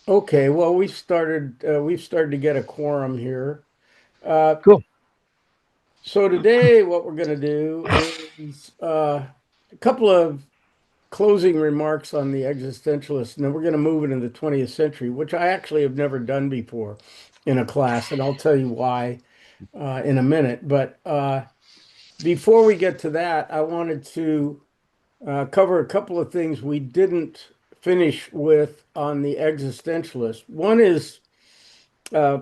Okay, well, we've started to get a quorum here. Uh, Cool. so today, what we're going to do is a couple of closing remarks on the existentialist, and then we're going to move into the 20th century, which I actually have never done before in a class, and I'll tell you why in a minute. But before we get to that, I wanted to cover a couple of things we didn't finish with on the existentialist. One is uh,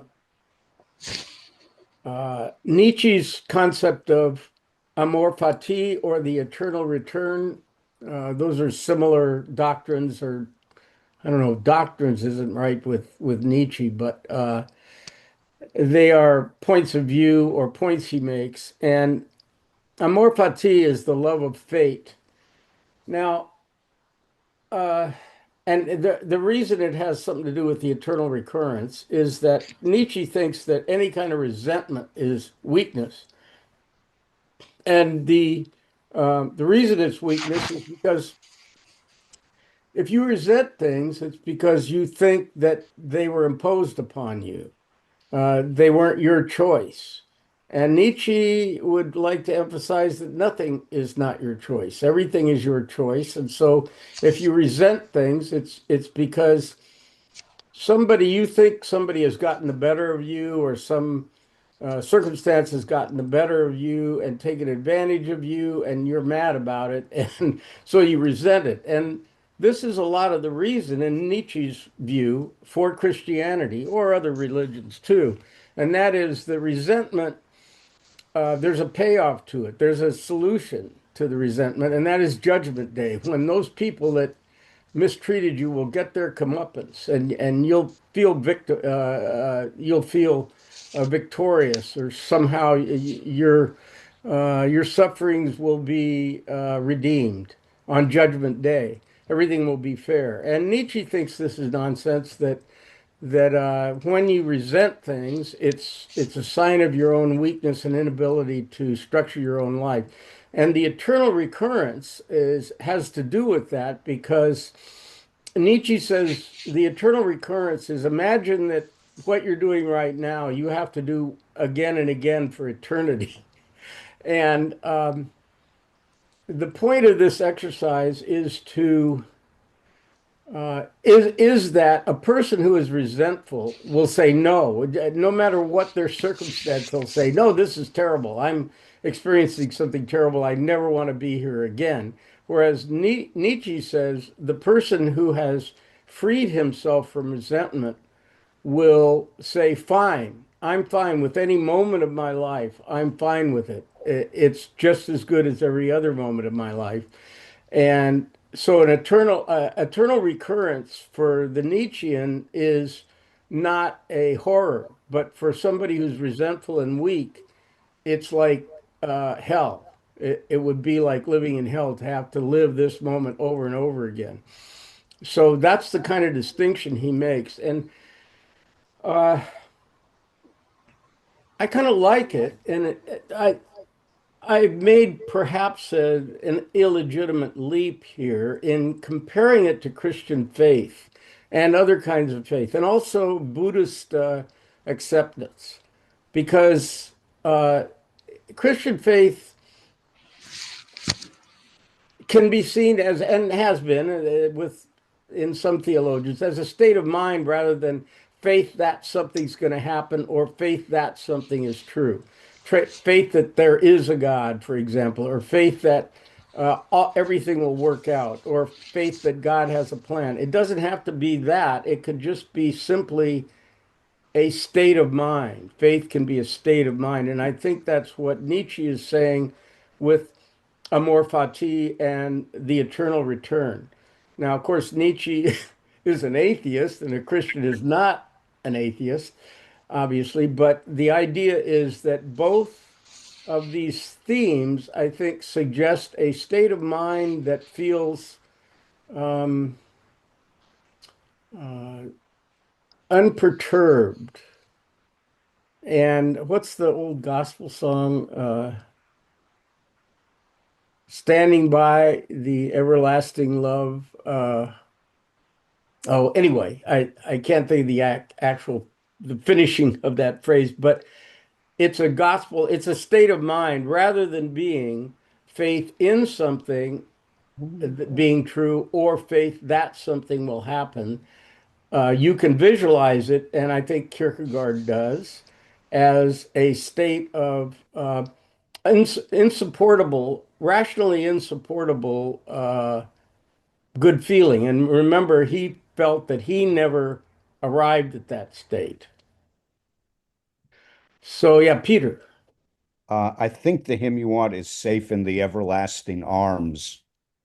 Nietzsche's concept of amor fati or the eternal return. Those are similar doctrines, or I don't know, doctrines isn't right with Nietzsche, but they are points of view or points he makes. And amor fati is the love of fate. Now, uh, and the reason it has something to do with the eternal recurrence is that Nietzsche thinks that any kind of resentment is weakness. And the reason it's weakness is because if you resent things, it's because you think that they were imposed upon you. They weren't your choice. And Nietzsche would like to emphasize that nothing is not your choice. Everything is your choice. And so if you resent things, it's because you think somebody has gotten the better of you, or some circumstance has gotten the better of you and taken advantage of you, and you're mad about it. And so you resent it. And this is a lot of the reason, in Nietzsche's view, for Christianity or other religions too. And that is the resentment, there's a payoff to it, there's a solution to the resentment, and that is Judgment Day, when those people that mistreated you will get their comeuppance, and you'll feel victorious, or somehow your sufferings will be redeemed on Judgment Day. Everything will be fair. And Nietzsche thinks this is nonsense. That when you resent things, it's a sign of your own weakness and inability to structure your own life. And the eternal recurrence is has to do with that, because Nietzsche says the eternal recurrence is, imagine that what you're doing right now, you have to do again and again for eternity. And the point of this exercise is to is that a person who is resentful will say no, no matter what their circumstance. They'll say, no, this is terrible. I'm experiencing something terrible. I never want to be here again. Whereas Nietzsche says the person who has freed himself from resentment will say, fine, I'm fine with any moment of my life. I'm fine with it. It's just as good as every other moment of my life. And so an eternal recurrence for the Nietzschean is not a horror, but for somebody who's resentful and weak, it's like hell. It would be like living in hell to have to live this moment over and over again. So that's the kind of distinction he makes. And uh, I kind of like it. And I've made perhaps an illegitimate leap here in comparing it to Christian faith and other kinds of faith, and also Buddhist acceptance, because uh, Christian faith can be seen as, and has been with in some theologians, as a state of mind rather than faith that something's going to happen, or faith that something is true. Faith that there is a God, for example, or faith that everything will work out, or faith that God has a plan. It doesn't have to be that. It could just be simply a state of mind. Faith can be a state of mind. And I think that's what Nietzsche is saying with amor fati and the eternal return. Now, of course, Nietzsche is an atheist, and a Christian is not an atheist, obviously, but the idea is that both of these themes, I think, suggest a state of mind that feels um, uh, unperturbed. And what's the old gospel song? Standing by the everlasting love. Oh, anyway, I can't think of the actual the finishing of that phrase, but it's a gospel, it's a state of mind rather than being faith in something being true or faith that something will happen. You can visualize it, and I think Kierkegaard does, as a state of insupportable, rationally insupportable good feeling. And remember, he felt that he never arrived at that state. So, yeah, Peter. I think the hymn you want is Safe in the Everlasting Arms.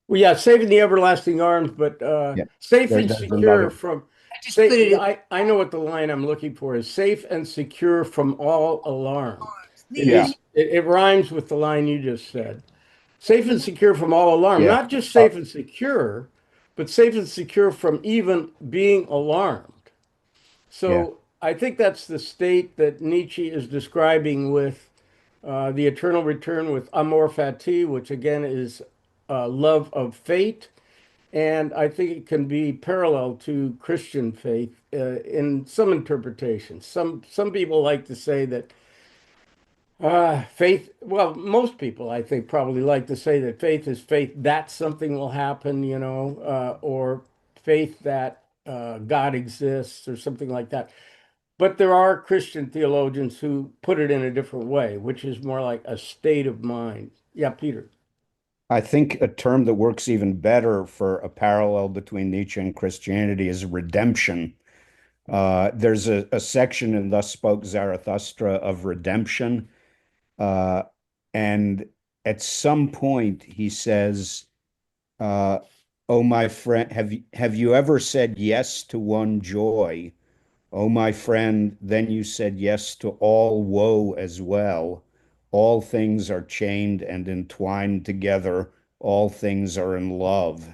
Well, yeah, saving the everlasting arms, but Yeah. safe and There's secure another. from I just put say it yeah, in I know what the line I'm looking for is safe and secure from all alarm. It Yeah. is it rhymes with the line you just said. Safe and secure from all alarm, Yeah. not just Uh, safe and secure, but safe and secure from even being alarmed. yeah. So I think that's the state that Nietzsche is describing with the eternal return with amor fati, which again is love of fate. And I think it can be parallel to Christian faith in some interpretations. Some people like to say that faith, well, most people I think probably like to say that faith is faith that something will happen, or faith that God exists or something like that. But there are Christian theologians who put it in a different way, which is more like a state of mind. Yeah, Peter. I think a term that works even better for a parallel between Nietzsche and Christianity is redemption. There's a section in Thus Spoke Zarathustra of redemption. Uh, and at some point, he says, uh, "Oh, my friend, have you ever said yes to one joy? Oh, my friend, then you said yes to all woe as well. All things are chained and entwined together. All things are in love."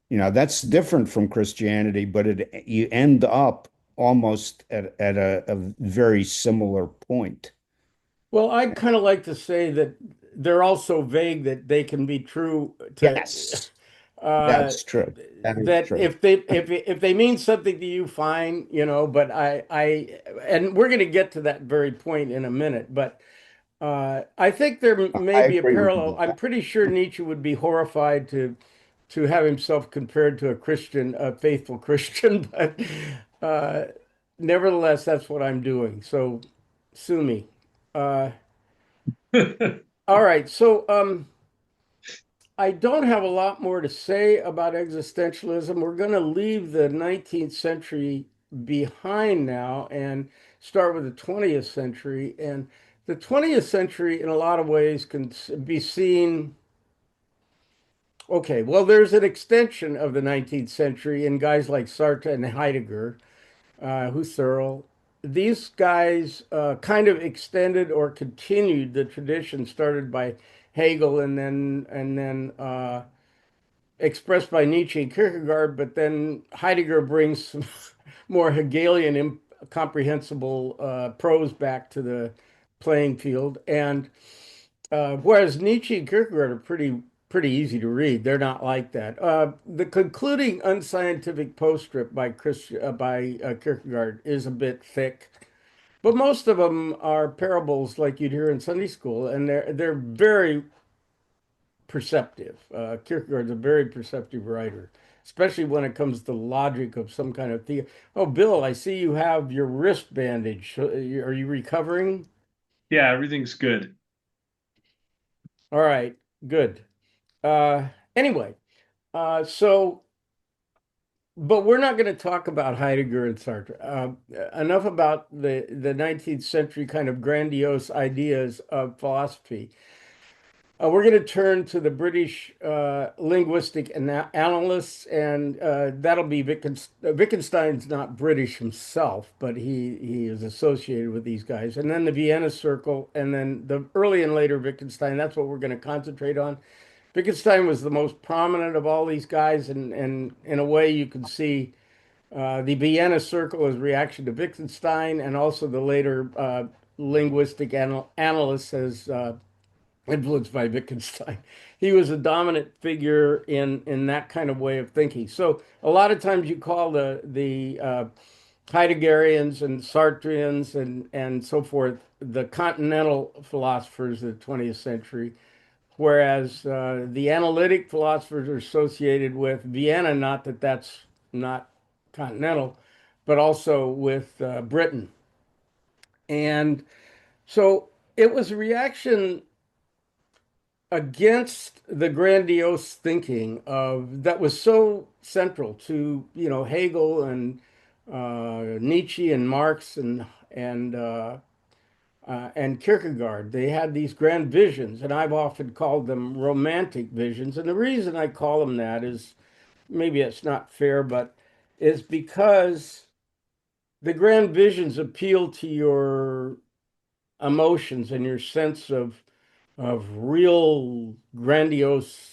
That's different from Christianity, but you end up almost at a very similar point. Well, I kind of like to say that they're also vague that they can be true to Yes, uh that's true. That is that true. if they mean something to you, fine, but I and we're going to get to that very point in a minute, but I think there may I be a agree with you parallel. with I'm that. pretty sure Nietzsche would be horrified to have himself compared to a Christian, a faithful Christian, but uh nevertheless, that's what I'm doing. So sue me. Uh all right, so I don't have a lot more to say about existentialism. We're going to leave the 19th century behind now and start with the 20th century. And the 20th century, in a lot of ways, can be seen. Okay, well, there's an extension of the 19th century in guys like Sartre and Heidegger, Husserl. These guys kind of extended or continued the tradition started by Hegel and then expressed by Nietzsche and Kierkegaard, but then Heidegger brings some more Hegelian, comprehensible prose back to the playing field. And whereas Nietzsche and Kierkegaard are pretty easy to read, they're not like that. The concluding unscientific postscript by Kierkegaard is a bit thick. But most of them are parables like you'd hear in Sunday school, and they're very perceptive. Kierkegaard's a very perceptive writer, especially when it comes to logic of some kind of the. Oh, Bill, I see you have your wrist bandage. Are you recovering? Yeah, everything's good. All right, good. Uh, anyway, so, but we're not going to talk about Heidegger and Sartre. Enough about the 19th century kind of grandiose ideas of philosophy. We're going to turn to the British linguistic analysts, and that'll be Wittgenstein. Wittgenstein's not British himself, but he is associated with these guys. And then the Vienna Circle, and then the early and later Wittgenstein. That's what we're going to concentrate on. Wittgenstein was the most prominent of all these guys, and in a way, you can see the Vienna Circle as reaction to Wittgenstein, and also the later linguistic analysts as influenced by Wittgenstein. he was a dominant figure in that kind of way of thinking. So a lot of times you call the Heideggerians and Sartreans and so forth the continental philosophers of the 20th century, whereas the analytic philosophers are associated with Vienna. Not that that's not continental, but also with Britain. And so it was a reaction against the grandiose thinking of that was so central to Hegel and Nietzsche and Marx and Kierkegaard. They had these grand visions, and I've often called them romantic visions. And the reason I call them that is maybe it's not fair, but is because the grand visions appeal to your emotions and your sense of real grandiose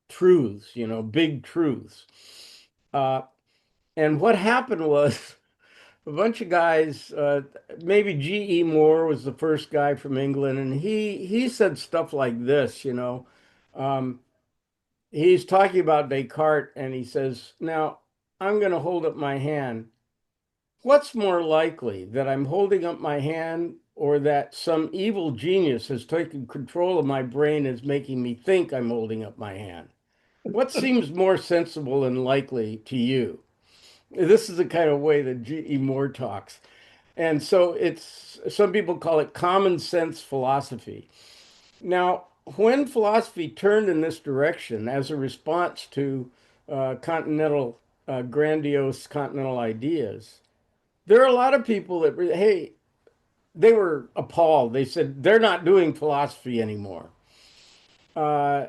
truths, big truths. Uh, and what happened was a bunch of guys, maybe G.E. Moore was the first guy from England, and he said stuff like this, Um, he's talking about Descartes, and he says, "Now I'm going to hold up my hand. What's more likely, that I'm holding up my hand or that some evil genius has taken control of my brain and is making me think I'm holding up my hand? What seems more sensible and likely to you?" This is the kind of way that G.E. Moore talks. And so it's some people call it common sense philosophy. Now, when philosophy turned in this direction as a response to grandiose continental ideas, there are a lot of people that, hey, they were appalled. They said they're not doing philosophy anymore. Uh,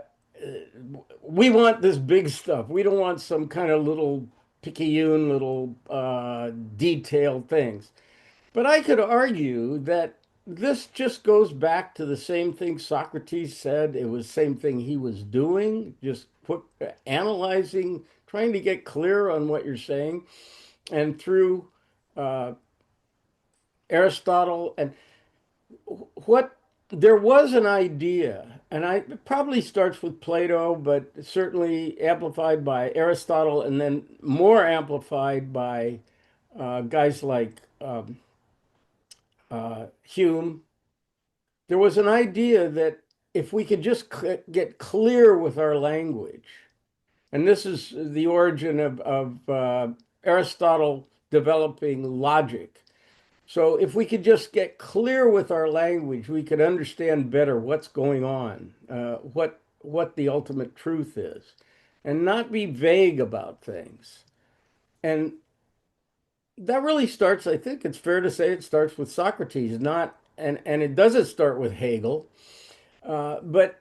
we want this big stuff. We don't want some kind of little picayune, little detailed things. But I could argue that this just goes back to the same thing Socrates said. It was the same thing he was doing, just analyzing, trying to get clear on what you're saying. And through uh, Aristotle and what there was an idea, and it probably starts with Plato, but certainly amplified by Aristotle, and then more amplified by guys like Hume. There was an idea that if we could just get clear with our language, and this is the origin of Aristotle developing logic. So if we could just get clear with our language, we could understand better what's going on, what the ultimate truth is, and not be vague about things. And that really starts, I think it's fair to say it starts with Socrates, not and it doesn't start with Hegel. But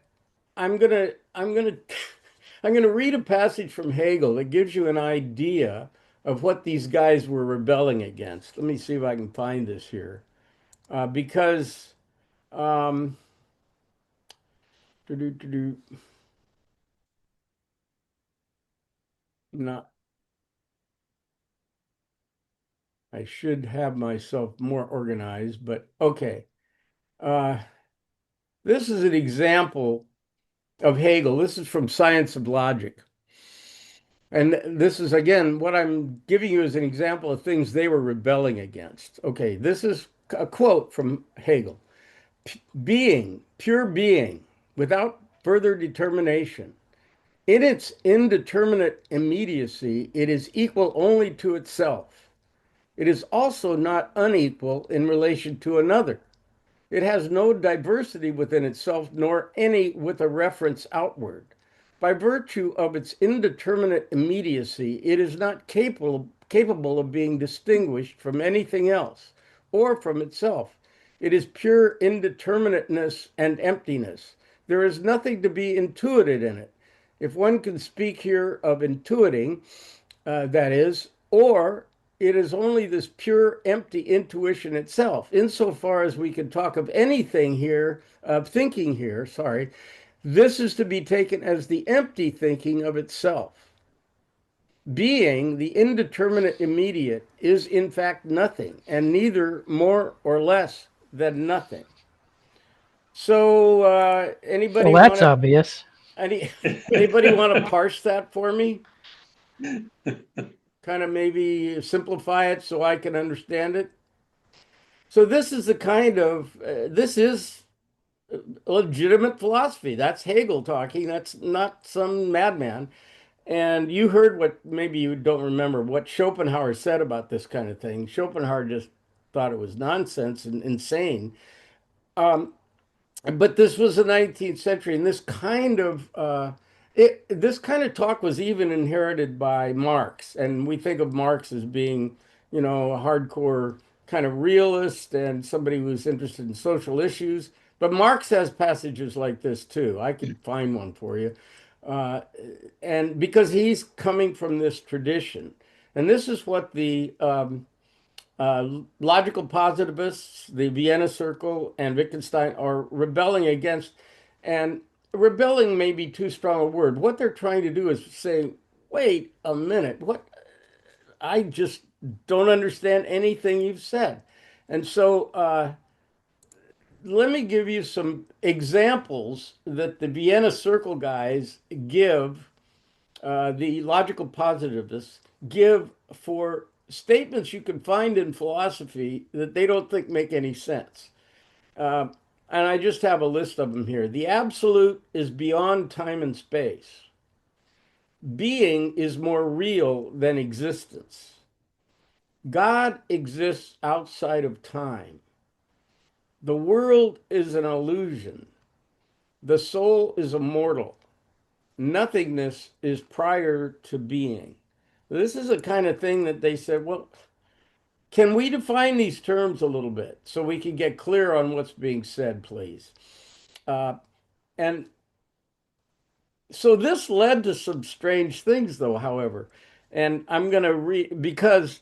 I'm gonna I'm gonna read a passage from Hegel that gives you an idea of what these guys were rebelling against. Let me see if I can find this here. Because um, do not I should have myself more organized, but okay. Uh, this is an example of Hegel. This is from Science of Logic. And this is again what I'm giving you as an example of things they were rebelling against. Okay, this is a quote from Hegel. Being, pure being, without further determination, in its indeterminate immediacy, it is equal only to itself. It is also not unequal in relation to another. It has no diversity within itself, nor any with a reference outward. By virtue of its indeterminate immediacy, it is not capable of being distinguished from anything else or from itself. It is pure indeterminateness and emptiness. There is nothing to be intuited in it. If one can speak here of intuiting, that is, or it is only this pure, empty intuition itself. Insofar as we can talk of anything here, of thinking here, sorry, this is to be taken as the empty thinking of itself. Being, the indeterminate immediate, is in fact nothing, and neither more or less than nothing. So, So anybody want that's to obvious. any anybody want to parse that for me? Kind of maybe simplify it so I can understand it. So this is the kind of this is legitimate philosophy. That's Hegel talking. That's not some madman. And you heard what maybe you don't remember what Schopenhauer said about this kind of thing. Schopenhauer just thought it was nonsense and insane. Um, but this was the 19th century, and this kind of talk was even inherited by Marx, and we think of Marx as being, a hardcore kind of realist and somebody who was interested in social issues. But Marx has passages like this too. I could find one for you, uh, and because he's coming from this tradition, and this is what the logical positivists, the Vienna Circle, and Wittgenstein are rebelling against. And rebelling may be too strong a word. What they're trying to do is say, wait a minute, what? I just don't understand anything you've said. And so let me give you some examples that the Vienna Circle guys give, the logical positivists give for statements you can find in philosophy that they don't think make any sense. Uh, and I just have a list of them here. The absolute is beyond time and space. Being is more real than existence. God exists outside of time. The world is an illusion. The soul is immortal. Nothingness is prior to being. This is a kind of thing that they said, well, can we define these terms a little bit so we can get clear on what's being said, please? Uh, and so this led to some strange things, though, however. And I'm going to read because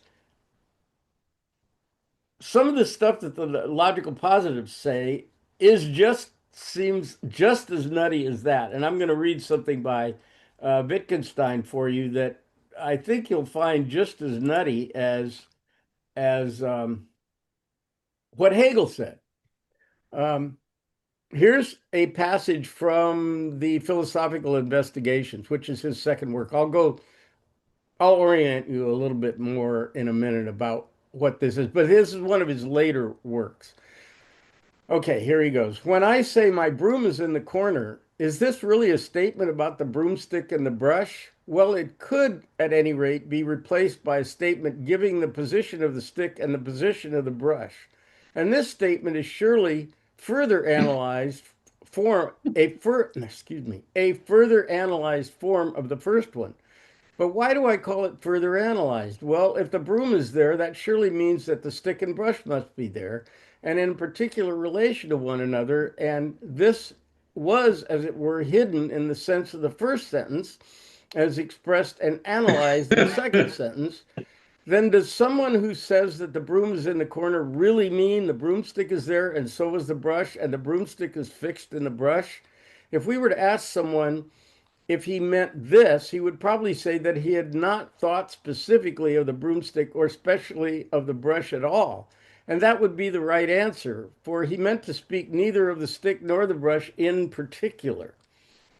some of the stuff that the logical positives say is just seems just as nutty as that. And I'm going to read something by Wittgenstein for you that I think you'll find just as nutty as what Hegel said. Um, Here's a passage from the Philosophical Investigations, which is his second work. I'll orient you a little bit more in a minute about what this is, but this is one of his later works. Okay, here he goes. When I say my broom is in the corner, is this really a statement about the broomstick and the brush? Well, it could, at any rate, be replaced by a statement giving the position of the stick and the position of the brush. And this statement is surely further analyzed a further analyzed form of the first one. But why do I call it further analyzed? Well, if the broom is there, that surely means that the stick and brush must be there, and in particular relation to one another. And this was, as it were, hidden in the sense of the first sentence, as expressed and analyzed in the second sentence. Then does someone who says that the broom is in the corner really mean the broomstick is there and so is the brush, and the broomstick is fixed in the brush? If we were to ask someone, if he meant this, he would probably say that he had not thought specifically of the broomstick or especially of the brush at all. And that would be the right answer, for he meant to speak neither of the stick nor the brush in particular.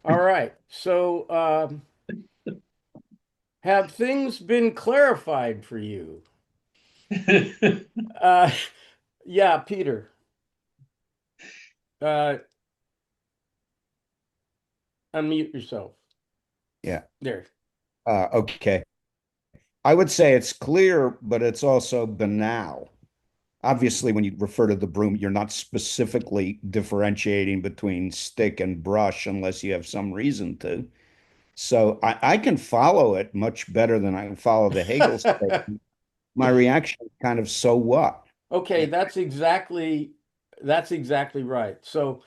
All right. So, have things been clarified for you? Uh, yeah, Peter. Uh, Unmute yourself. Yeah. There. Okay. I would say it's clear, but it's also banal. Obviously, when you refer to the broom, you're not specifically differentiating between stick and brush unless you have some reason to. So I can follow it much better than I can follow the Hegel statement. My reaction is kind of, so what? Okay, that's exactly right. So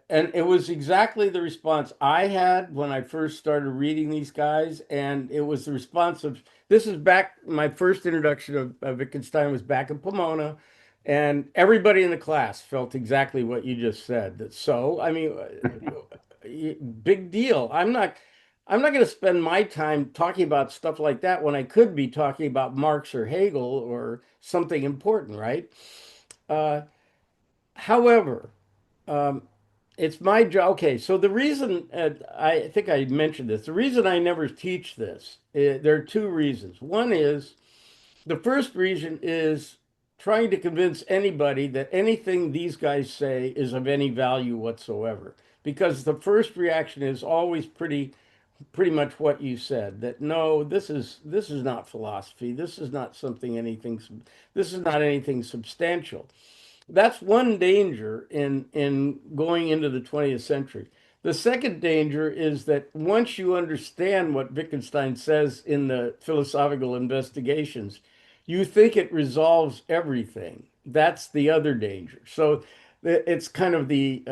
and it was exactly the response I had when I first started reading these guys, and it was the response of this is back. My first introduction of Wittgenstein was back in Pomona, and everybody in the class felt exactly what you just said. That so, I mean, big deal. I'm not going to spend my time talking about stuff like that when I could be talking about Marx or Hegel or something important, right? Uh, However, Um, it's my job. Okay, so the reason I think I mentioned this, the reason I never teach this, there are two reasons. One is the first reason is trying to convince anybody that anything these guys say is of any value whatsoever. Because the first reaction is always pretty much what you said, that no, this is not philosophy. This is not something anything, this is not anything substantial. That's one danger in going into the 20th century. The second danger is that once you understand what Wittgenstein says in the philosophical investigations, you think it resolves everything. That's the other danger. So it's kind of the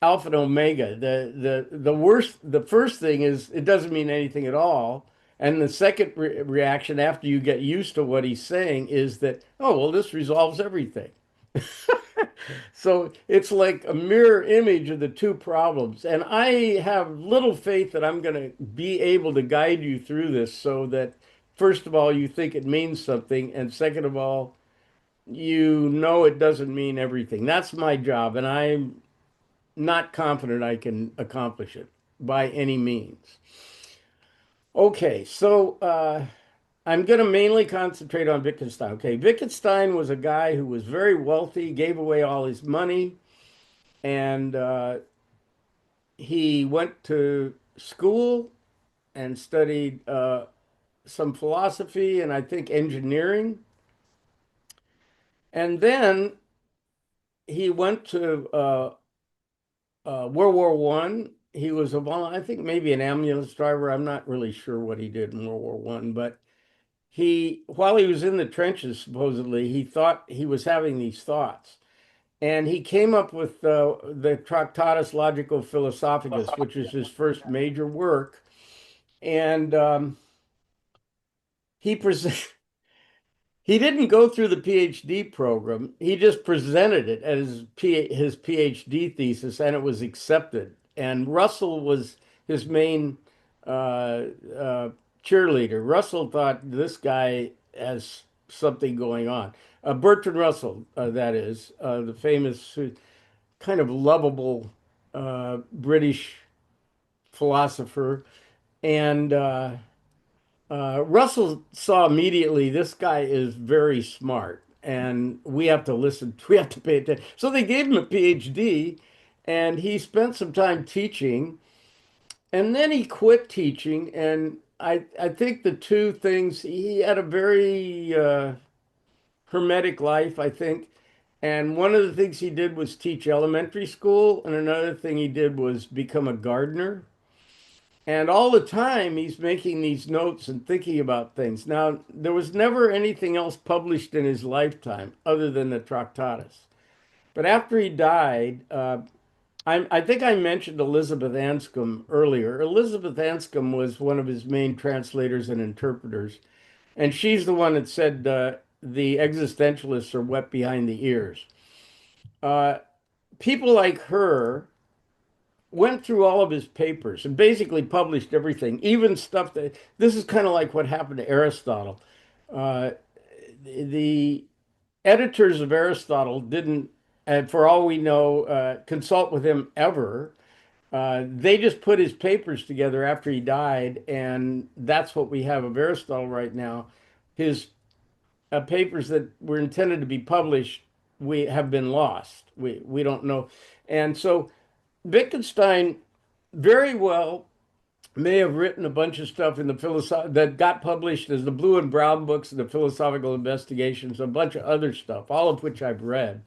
alpha and omega. The first thing is it doesn't mean anything at all. And the second reaction after you get used to what he's saying is that, oh, well, this resolves everything. So it's like a mirror image of the two problems. And I have little faith that I'm going to be able to guide you through this so that, first of all, you think it means something. And second of all, you know it doesn't mean everything. That's my job. And I'm not confident I can accomplish it by any means. Okay, so I'm going to mainly concentrate on Wittgenstein. Okay, Wittgenstein was a guy who was very wealthy, gave away all his money, and he went to school and studied some philosophy and I think engineering. And then he went to World War One. He was I think maybe an ambulance driver. I'm not really sure what he did in World War One, but while he was in the trenches, supposedly, he thought he was having these thoughts. And he came up with the Tractatus Logico Philosophicus, which is his first major work. And he presented. He didn't go through the PhD program. He just presented it as his PhD thesis, and it was accepted. And Russell was his main uh, cheerleader. Russell thought this guy has something going on. Bertrand Russell, that is, the famous, kind of lovable British philosopher. And Russell saw immediately this guy is very smart and we have to listen, we have to pay attention. So they gave him a PhD and he spent some time teaching and then he quit teaching. And I think the two things, he had a very hermetic life, I think. And one of the things he did was teach elementary school, and another thing he did was become a gardener. And all the time he's making these notes and thinking about things. Now, there was never anything else published in his lifetime other than the Tractatus. But after he died, I think I mentioned Elizabeth Anscombe earlier. Elizabeth Anscombe was one of his main translators and interpreters. And she's the one that said the existentialists are wet behind the ears. Uh, People like her went through all of his papers and basically published everything, even stuff that this is kind of like what happened to Aristotle. Uh, the editors of Aristotle didn't, and for all we know, consult with him ever. They just put his papers together after he died, and that's what we have of Aristotle right now. His papers that were intended to be published, we have been lost. We don't know, and so Wittgenstein very well may have written a bunch of stuff in the philosoph that got published as the Blue and Brown books and the Philosophical Investigations, a bunch of other stuff, all of which I've read.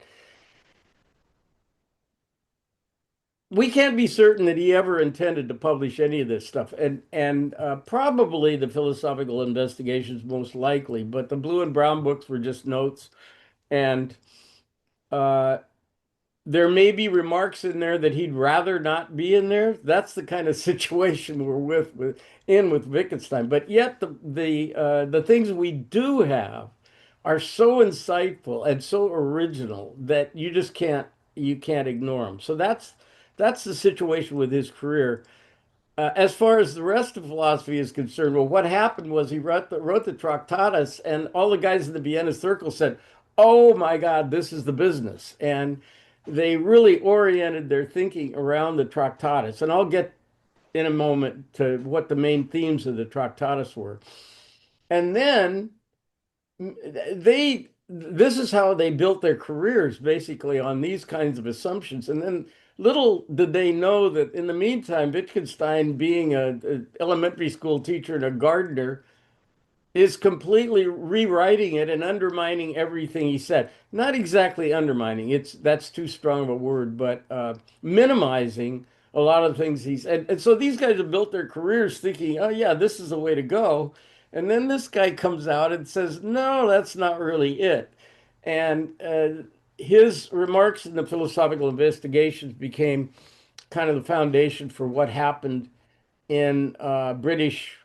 We can't be certain that he ever intended to publish any of this stuff, and probably the Philosophical Investigations most likely, but the Blue and Brown books were just notes, and uh, there may be remarks in there that he'd rather not be in there. That's the kind of situation we're with Wittgenstein. But yet the things we do have are so insightful and so original that you can't ignore them. So that's the situation with his career. As far as the rest of philosophy is concerned, well, what happened was he wrote the Tractatus, and all the guys in the Vienna Circle said, "Oh my God, this is the business." And they really oriented their thinking around the Tractatus. And I'll get in a moment to what the main themes of the Tractatus were. And then this is how they built their careers basically on these kinds of assumptions. And then little did they know that in the meantime, Wittgenstein, being a elementary school teacher and a gardener, is completely rewriting it and undermining everything he said. Not exactly undermining, it's that's too strong of a word, but minimizing a lot of things he said. And so these guys have built their careers thinking, oh yeah, this is the way to go. And then this guy comes out and says, no, that's not really it. And his remarks in the philosophical investigations became kind of the foundation for what happened in British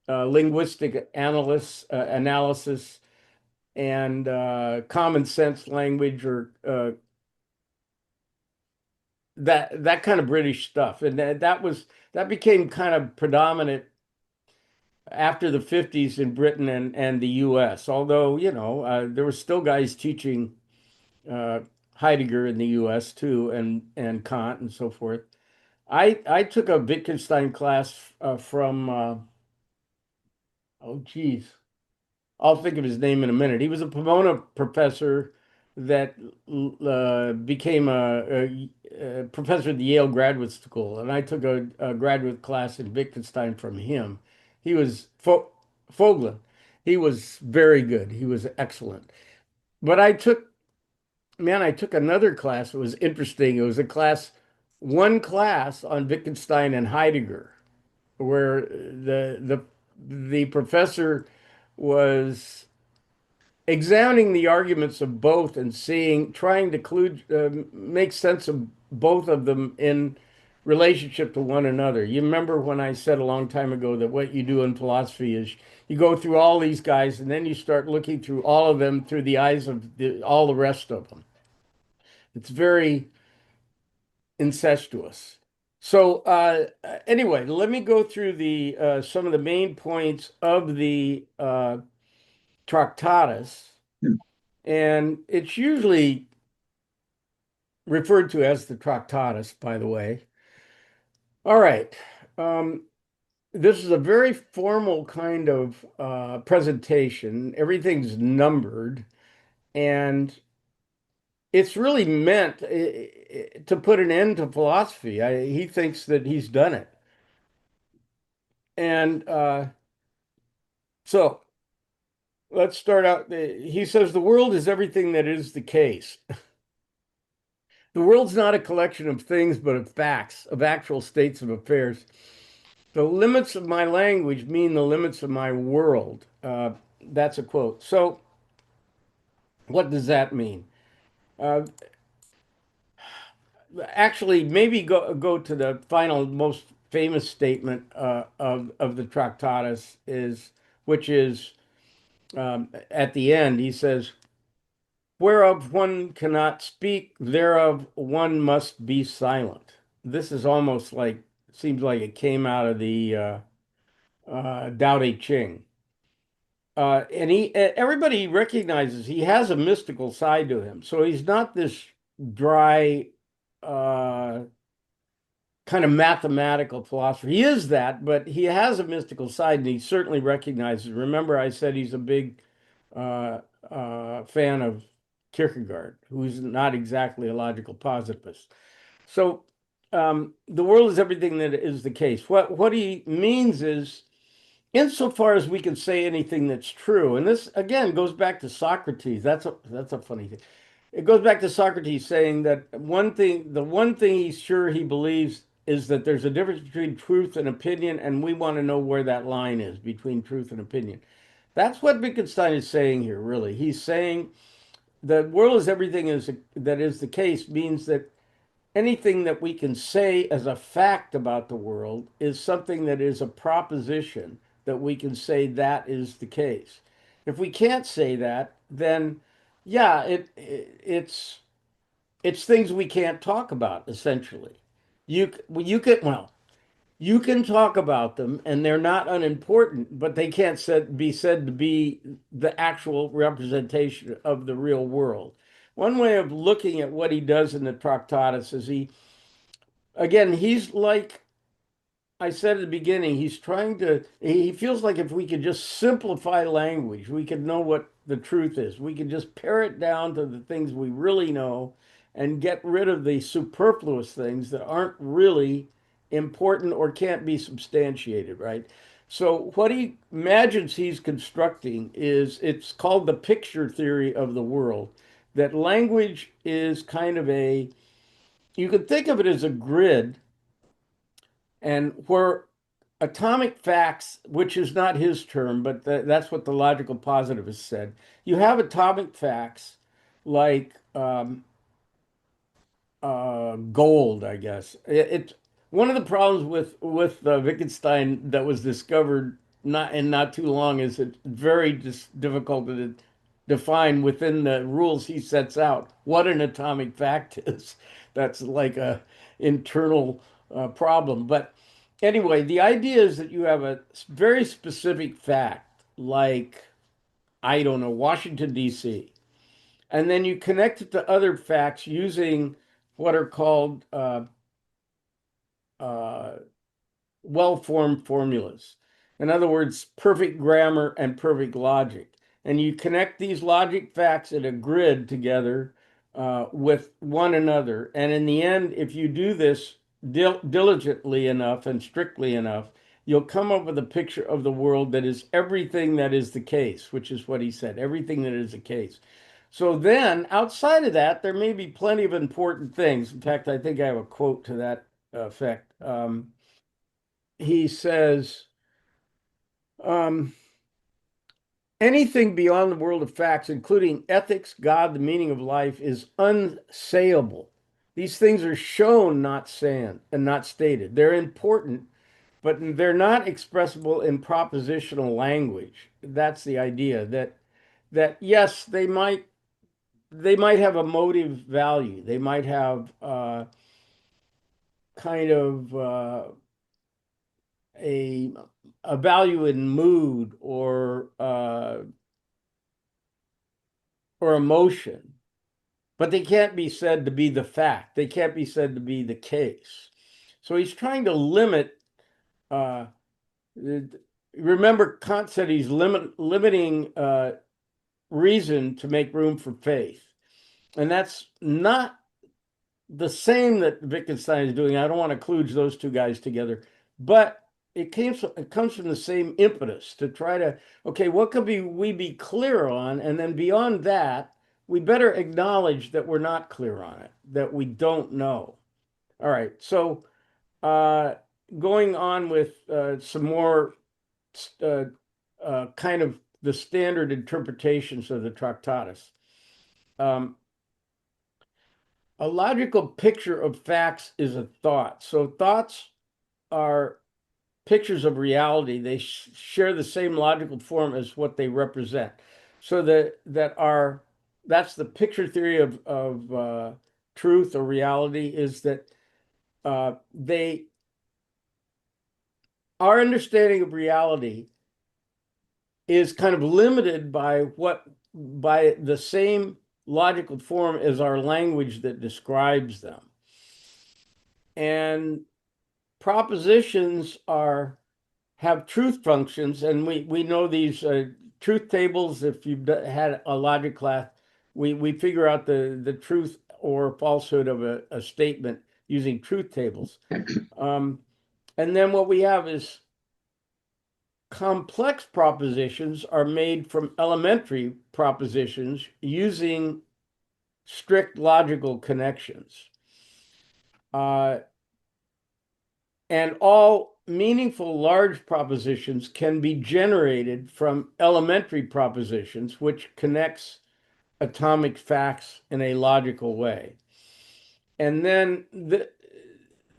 linguistic analysis and common sense language, or that kind of British stuff. And that became kind of predominant after the 50s in Britain and the US. Although, there were still guys teaching uh, Heidegger in the US too, and Kant and so forth. I took a Wittgenstein class from oh geez, I'll think of his name in a minute. He was a Pomona professor that became a professor at the Yale Graduate School, and I took a graduate class in Wittgenstein from him. He was Foglin. He was very good. He was excellent. But I took another class. It was interesting. It was one class on Wittgenstein and Heidegger, where the professor was examining the arguments of both and trying to make sense of both of them in relationship to one another. You remember when I said a long time ago that what you do in philosophy is you go through all these guys and then you start looking through all of them through the eyes of all the rest of them. It's very incestuous. So anyway, let me go through the some of the main points of the Tractatus, and it's usually referred to as the Tractatus, by the way. All right. Um, this is a very formal kind of presentation. Everything's numbered, and it's really meant to put an end to philosophy. He thinks that he's done it. And so let's start out. He says the world is everything that is the case. The world's not a collection of things, but of facts, of actual states of affairs. The limits of my language mean the limits of my world. That's a quote. So, what does that mean? Uh, Actually, maybe go to the final, most famous statement of the Tractatus which is at the end. He says, "Whereof one cannot speak, thereof one must be silent." This is almost like seems like it came out of the Tao Te Ching. And everybody recognizes he has a mystical side to him. So he's not this dry, uh, kind of mathematical philosopher. He is that, but he has a mystical side, and he certainly recognizes. Remember, I said he's a big uh, fan of Kierkegaard, who's not exactly a logical positivist. So the world is everything that is the case. What he means is, insofar as we can say anything that's true, and this again goes back to Socrates. That's a funny thing. It goes back to Socrates saying that the one thing he's sure he believes is that there's a difference between truth and opinion, and we want to know where that line is between truth and opinion. That's what Wittgenstein is saying here, really. He's saying the world is everything that is the case means that anything that we can say as a fact about the world is something that is a proposition that we can say that is the case. If we can't say that, then yeah, it's things we can't talk about essentially. You can talk about them and they're not unimportant, but they can't be said to be the actual representation of the real world. one way of looking at what he does in the Tractatus is again, he's like I said at the beginning, he feels like if we could just simplify language, we could know what the truth is. We could just pare it down to the things we really know and get rid of the superfluous things that aren't really important or can't be substantiated, right? So what he imagines he's constructing is it's called the picture theory of the world, that language is kind of you could think of it as a grid and where atomic facts, which is not his term, but that's what the logical positivist said. You have atomic facts like gold, I guess. One of the problems with Wittgenstein that was discovered not too long is it's very difficult to define within the rules he sets out what an atomic fact is. That's like a internal problem. But anyway, the idea is that you have a very specific fact, like I don't know, Washington, D.C., and then you connect it to other facts using what are called uh, well-formed formulas. In other words, perfect grammar and perfect logic. And you connect these logic facts in a grid together with one another. And in the end, if you do this diligently enough and strictly enough, you'll come up with a picture of the world that is everything that is the case, which is what he said, everything that is the case. So then, outside of that, there may be plenty of important things. In fact, I think I have a quote to that effect. He says, um, anything beyond the world of facts, including ethics, God, the meaning of life, is unsayable. These things are shown, not saying, and not stated. They're important, but they're not expressible in propositional language. That's the idea that yes, they might have a motive value. They might have kind of a a value in mood or emotion, but they can't be said to be the fact. They can't be said to be the case. So he's trying to limit. Uh, remember, Kant said he's limiting reason to make room for faith, and that's not the same that Wittgenstein is doing. I don't want to kludge those two guys together, but it comes from the same impetus to try to, okay, what could we be clear on? And then beyond that, we better acknowledge that we're not clear on it, that we don't know. All right. So uh, going on with some more uh, kind of the standard interpretations of the Tractatus. Um, a logical picture of facts is a thought. So thoughts are pictures of reality. They share the same logical form as what they represent. So that's the picture theory of truth or reality, is that they our understanding of reality is kind of limited by the same logical form as our language that describes them. And propositions have truth functions, and we know these truth tables. If you've had a logic class, we figure out the truth or falsehood of a statement using truth tables. And then what we have is complex propositions are made from elementary propositions using strict logical connections. And all meaningful large propositions can be generated from elementary propositions, which connects atomic facts in a logical way. And then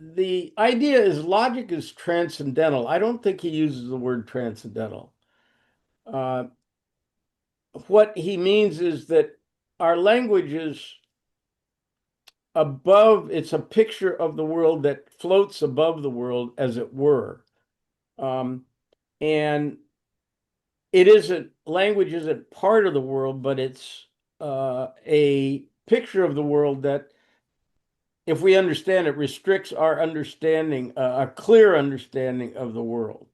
the idea is logic is transcendental. I don't think he uses the word transcendental. Uh, what he means is that our language is it's a picture of the world that floats above the world, as it were. And language isn't part of the world, but it's a picture of the world that, if we understand it, restricts our understanding, a clear understanding of the world.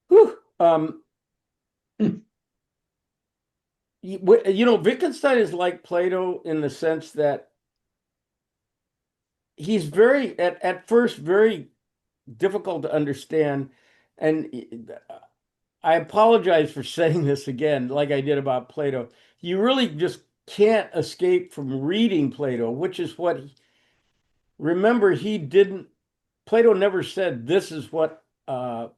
Whew. Wittgenstein is like Plato in the sense that he's at first, very difficult to understand. And I apologize for saying this again, like I did about Plato. You really just can't escape from reading Plato, which is what, remember, he didn't, Plato never said, this is what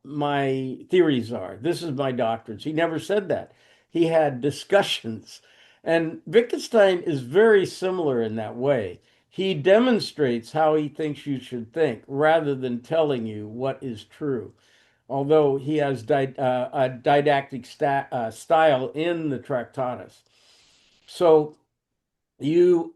my theories are, this is my doctrines. He never said that. He had discussions. And Wittgenstein is very similar in that way. He demonstrates how he thinks you should think rather than telling you what is true. Although he has a didactic style in the Tractatus. So you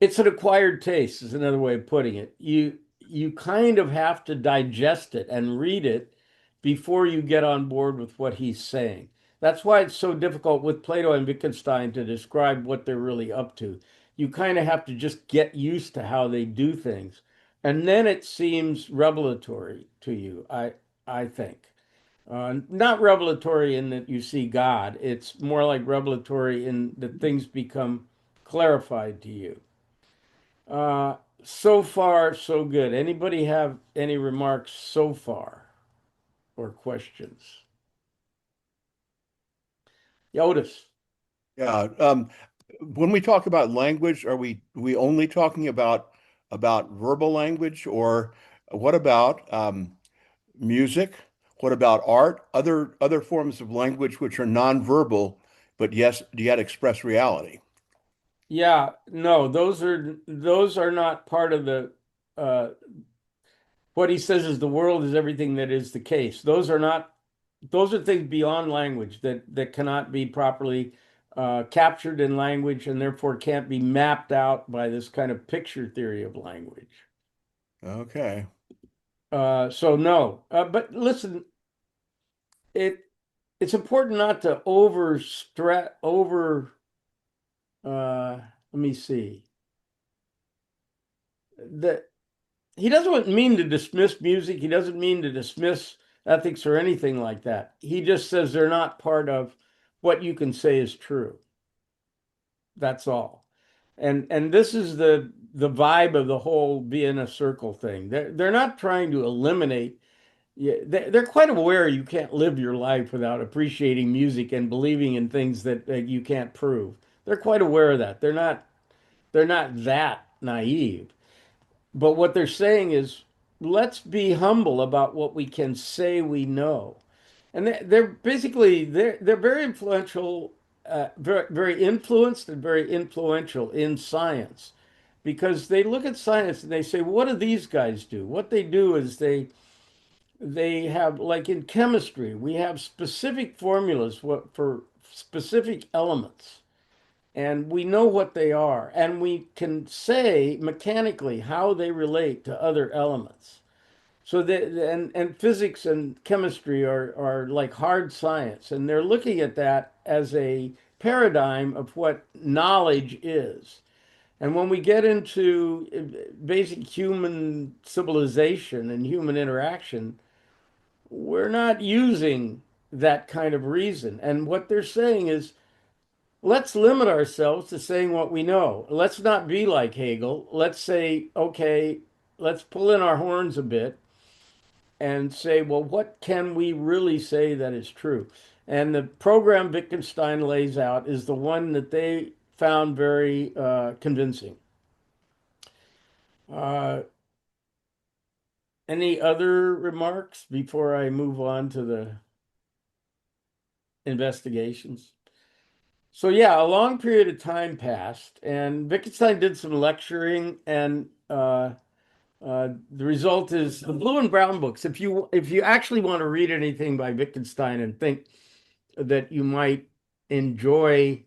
it's an acquired taste, is another way of putting it. You kind of have to digest it and read it before you get on board with what he's saying. That's why it's so difficult with Plato and Wittgenstein to describe what they're really up to. You kind of have to just get used to how they do things. And then it seems revelatory to you, I think. Not revelatory in that you see God. It's more like revelatory in that things become clarified to you. Uh, so far, so good. Anybody have any remarks so far or questions? Otis. Yeah. When we talk about language, are we only talking about verbal language, or what about music? What about art? Other forms of language which are nonverbal, but yes, yet express reality. Yeah, no, those are not part of the uh what he says is the world is everything that is the case. Those are things beyond language that cannot be properly captured in language and therefore can't be mapped out by this kind of picture theory of language. Okay. So no, but listen, it it's important not to over stress over. Let me see. That he doesn't mean to dismiss music. He doesn't mean to dismiss ethics or anything like that. He just says they're not part of what you can say is true. That's all. And this is the vibe of the whole be in a circle thing. They're not trying to eliminate. Yeah, they're quite aware you can't live your life without appreciating music and believing in things that you can't prove. They're quite aware of that. They're not that naive. But what they're saying is, let's be humble about what we can say we know. And they're basically they're very influential, very influenced and very influential in science, because they look at science and they say, what do these guys do? What they do is they have, like in chemistry, we have specific formulas for specific elements, and we know what they are, and we can say mechanically how they relate to other elements. So that and physics and chemistry are like hard science, and they're looking at that as a paradigm of what knowledge is. And when we get into basic human civilization and human interaction, we're not using that kind of reason. And what they're saying is, let's limit ourselves to saying what we know. Let's not be like Hegel. Let's say, okay, let's pull in our horns a bit and say, well, what can we really say that is true? And the program Wittgenstein lays out is the one that they found very convincing. Uh, any other remarks before I move on to the investigations? So yeah, a long period of time passed, and Wittgenstein did some lecturing, and the result is the blue and brown books. If you actually want to read anything by Wittgenstein and think that you might enjoy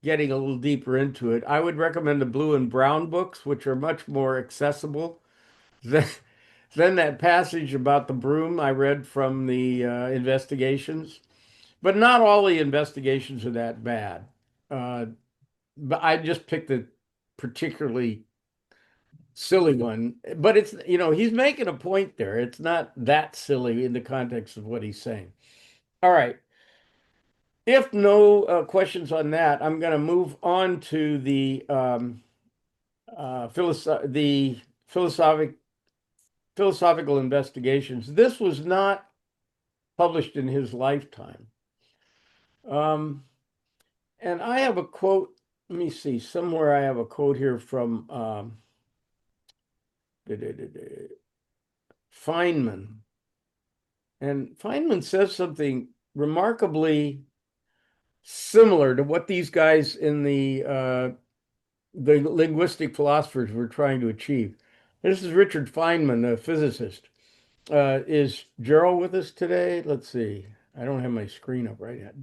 getting a little deeper into it, I would recommend the blue and brown books, which are much more accessible than than that passage about the broom I read from the investigations. but not all the investigations are that bad. Uh, but I just picked a particularly silly one. But it's, he's making a point there. It's not that silly in the context of what he's saying. All right. If no questions on that, I'm going to move on to the philosophical investigations. This was not published in his lifetime. Um, and I have a quote. Let me see. Somewhere I have a quote here from Feynman. And Feynman says something remarkably similar to what these guys in the linguistic philosophers were trying to achieve. This is Richard Feynman, a physicist. Is Gerald with us today? Let's see. I don't have my screen up right yet.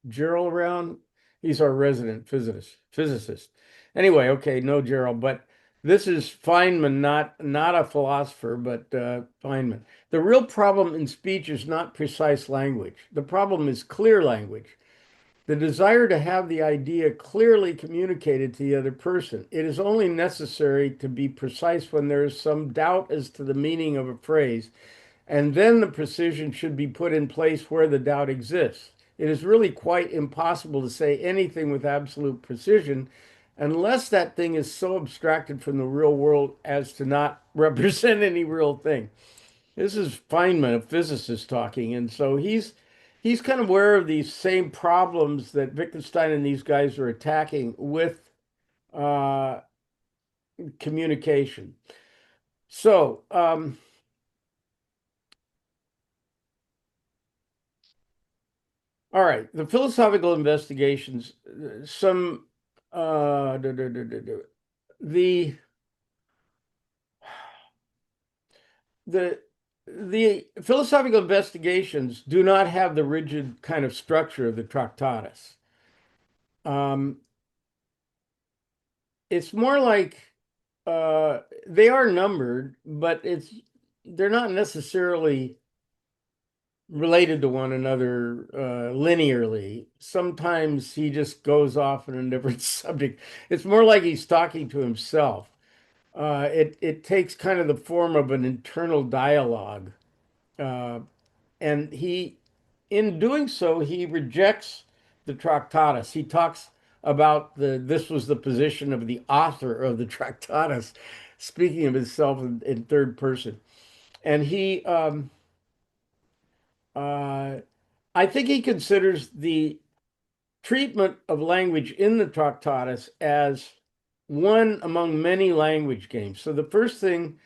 Gerald around? He's our resident physicist. Anyway, okay, no Gerald, but this is Feynman, not a philosopher, but Feynman. The real problem in speech is not precise language. The problem is clear language. The desire to have the idea clearly communicated to the other person. It is only necessary to be precise when there is some doubt as to the meaning of a phrase, and then the precision should be put in place where the doubt exists. It is really quite impossible to say anything with absolute precision unless that thing is so abstracted from the real world as to not represent any real thing. This is Feynman, a physicist, talking, and so he's kind of aware of these same problems that Wittgenstein and these guys are attacking with uh, communication. So, all right, the philosophical investigations, some the the the philosophical investigations do not have the rigid kind of structure of the Tractatus. Um, it's more like they are numbered, but they're not necessarily related to one another linearly. Sometimes he just goes off on a different subject. It's more like he's talking to himself. It takes kind of the form of an internal dialogue, uh, and in doing so, he rejects the Tractatus. He talks about this was the position of the author of the Tractatus, speaking of himself in third person, and he uh, I think he considers the treatment of language in the Tractatus as one among many language games. So the first thing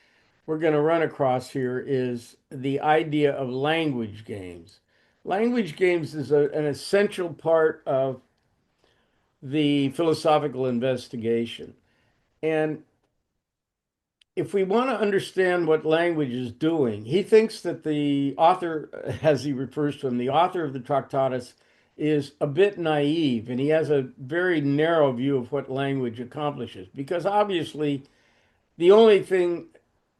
we're going to run across here is the idea of language games. Language games is an essential part of the philosophical investigation. And if we want to understand what language is doing, he thinks that the author, as he refers to him, the author of the Tractatus is a bit naive and he has a very narrow view of what language accomplishes. Because obviously, the only thing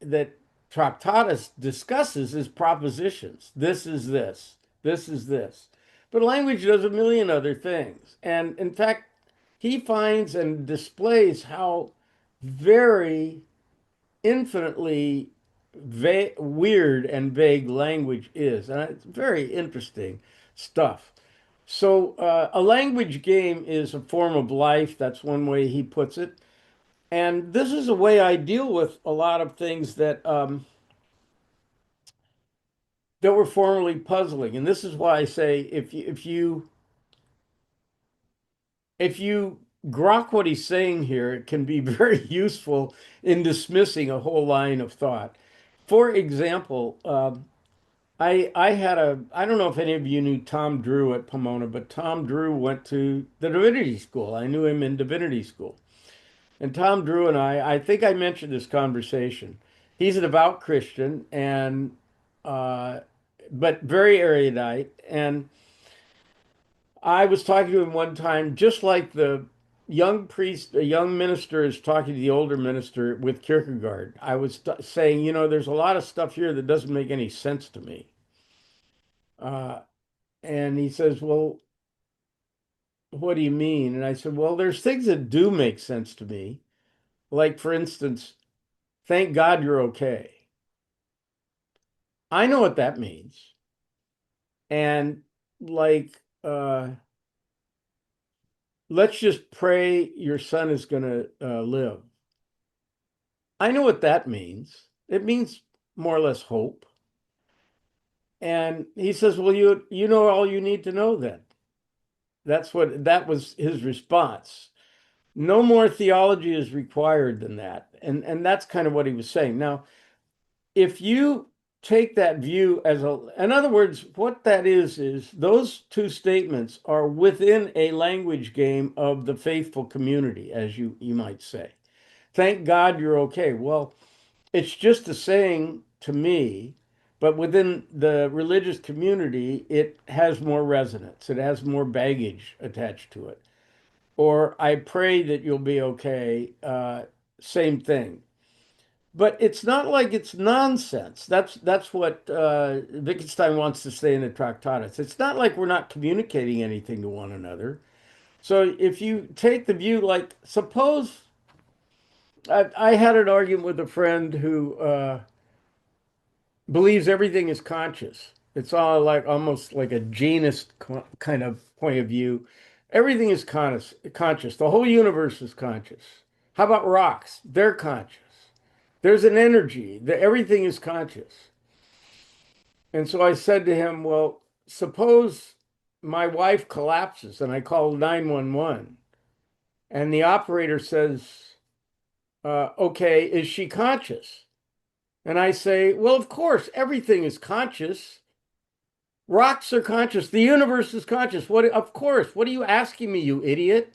that Tractatus discusses is propositions. This is this. This is this. But language does a million other things. And in fact, he finds and displays how very infinitely weird and vague language is. And it's very interesting stuff. So, a language game is a form of life. That's one way he puts it. And this is a way I deal with a lot of things that were formerly puzzling. And this is why I say if you grok what he's saying here, it can be very useful in dismissing a whole line of thought. For example, I don't know if any of you knew Tom Drew at Pomona, but Tom Drew went to the divinity school. I knew him in divinity school. And Tom Drew and I think I mentioned this conversation. He's a devout Christian and uh, but very erudite. And I was talking to him one time, just like the young priest, a young minister is talking to the older minister with Kierkegaard. I was saying, there's a lot of stuff here that doesn't make any sense to me. Uh, And he says, well, what do you mean? And I said, well, there's things that do make sense to me. Like, for instance, thank God you're okay. I know what that means. And like, let's just pray your son is going to live. I know what that means. It means more or less hope. And he says, well, you know all you need to know then. That was his response. No more theology is required than that. And that's kind of what he was saying. Now, if you take that view in other words, what that is those two statements are within a language game of the faithful community, as you might say. Thank God you're okay. Well, it's just a saying to me, but within the religious community, it has more resonance. It has more baggage attached to it. Or I pray that you'll be okay. Same thing. But it's not like it's nonsense. That's what Wittgenstein wants to say in the Tractatus. It's not like we're not communicating anything to one another. So if you take the view, like suppose I had an argument with a friend who believes everything is conscious. It's all like almost like a Janist kind of point of view. Everything is conscious. The whole universe is conscious. How about rocks? They're conscious. There's an energy. Everything is conscious. And so I said to him, well, suppose my wife collapses and I call 911 and the operator says, okay, is she conscious? And I say, well, of course, everything is conscious. Rocks are conscious. The universe is conscious. What, of course. What are you asking me, you idiot?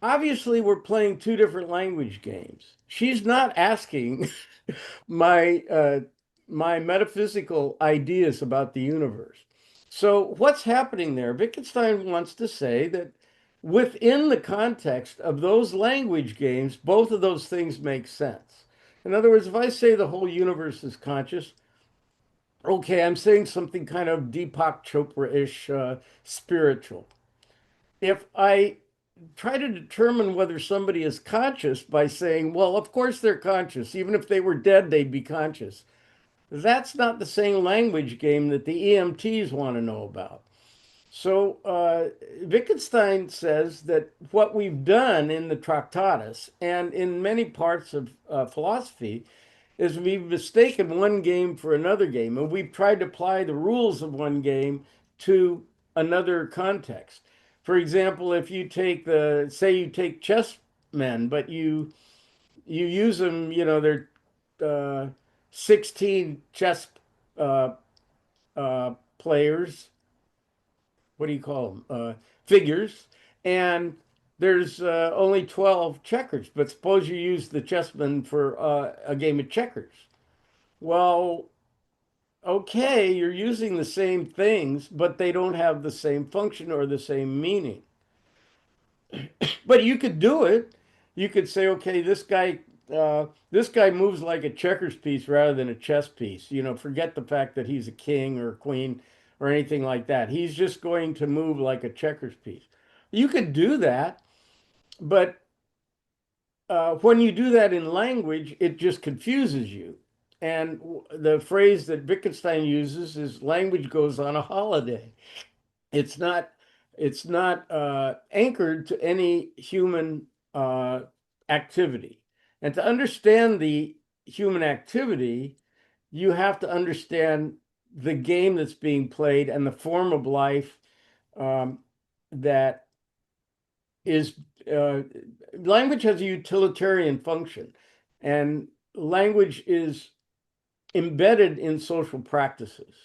Obviously, we're playing two different language games. She's not asking my my metaphysical ideas about the universe. So what's happening there? Wittgenstein wants to say that within the context of those language games, both of those things make sense. In other words, if I say the whole universe is conscious, okay, I'm saying something kind of Deepak Chopra-ish spiritual. If I try to determine whether somebody is conscious by saying, well, of course they're conscious. Even if they were dead, they'd be conscious. That's not the same language game that the EMTs want to know about. So Wittgenstein says that what we've done in the Tractatus and in many parts of philosophy is we've mistaken one game for another game, and we've tried to apply the rules of one game to another context. For example, if you take say you take chess men, but you use them, they're 16 chess uh, players. What do you call them? Figures. And there's only 12 checkers. But suppose you use the chessmen for a game of checkers. Well, okay, you're using the same things, but they don't have the same function or the same meaning. But you could do it. You could say, okay, this guy moves like a checkers piece rather than a chess piece. Forget the fact that he's a king or a queen or anything like that. He's just going to move like a checkers piece. You could do that, but when you do that in language, it just confuses you. And the phrase that Wittgenstein uses is language goes on a holiday. It's not it's not anchored to any human activity. And to understand the human activity, you have to understand the game that's being played and the form of life um, that is language has a utilitarian function, and language is embedded in social practices.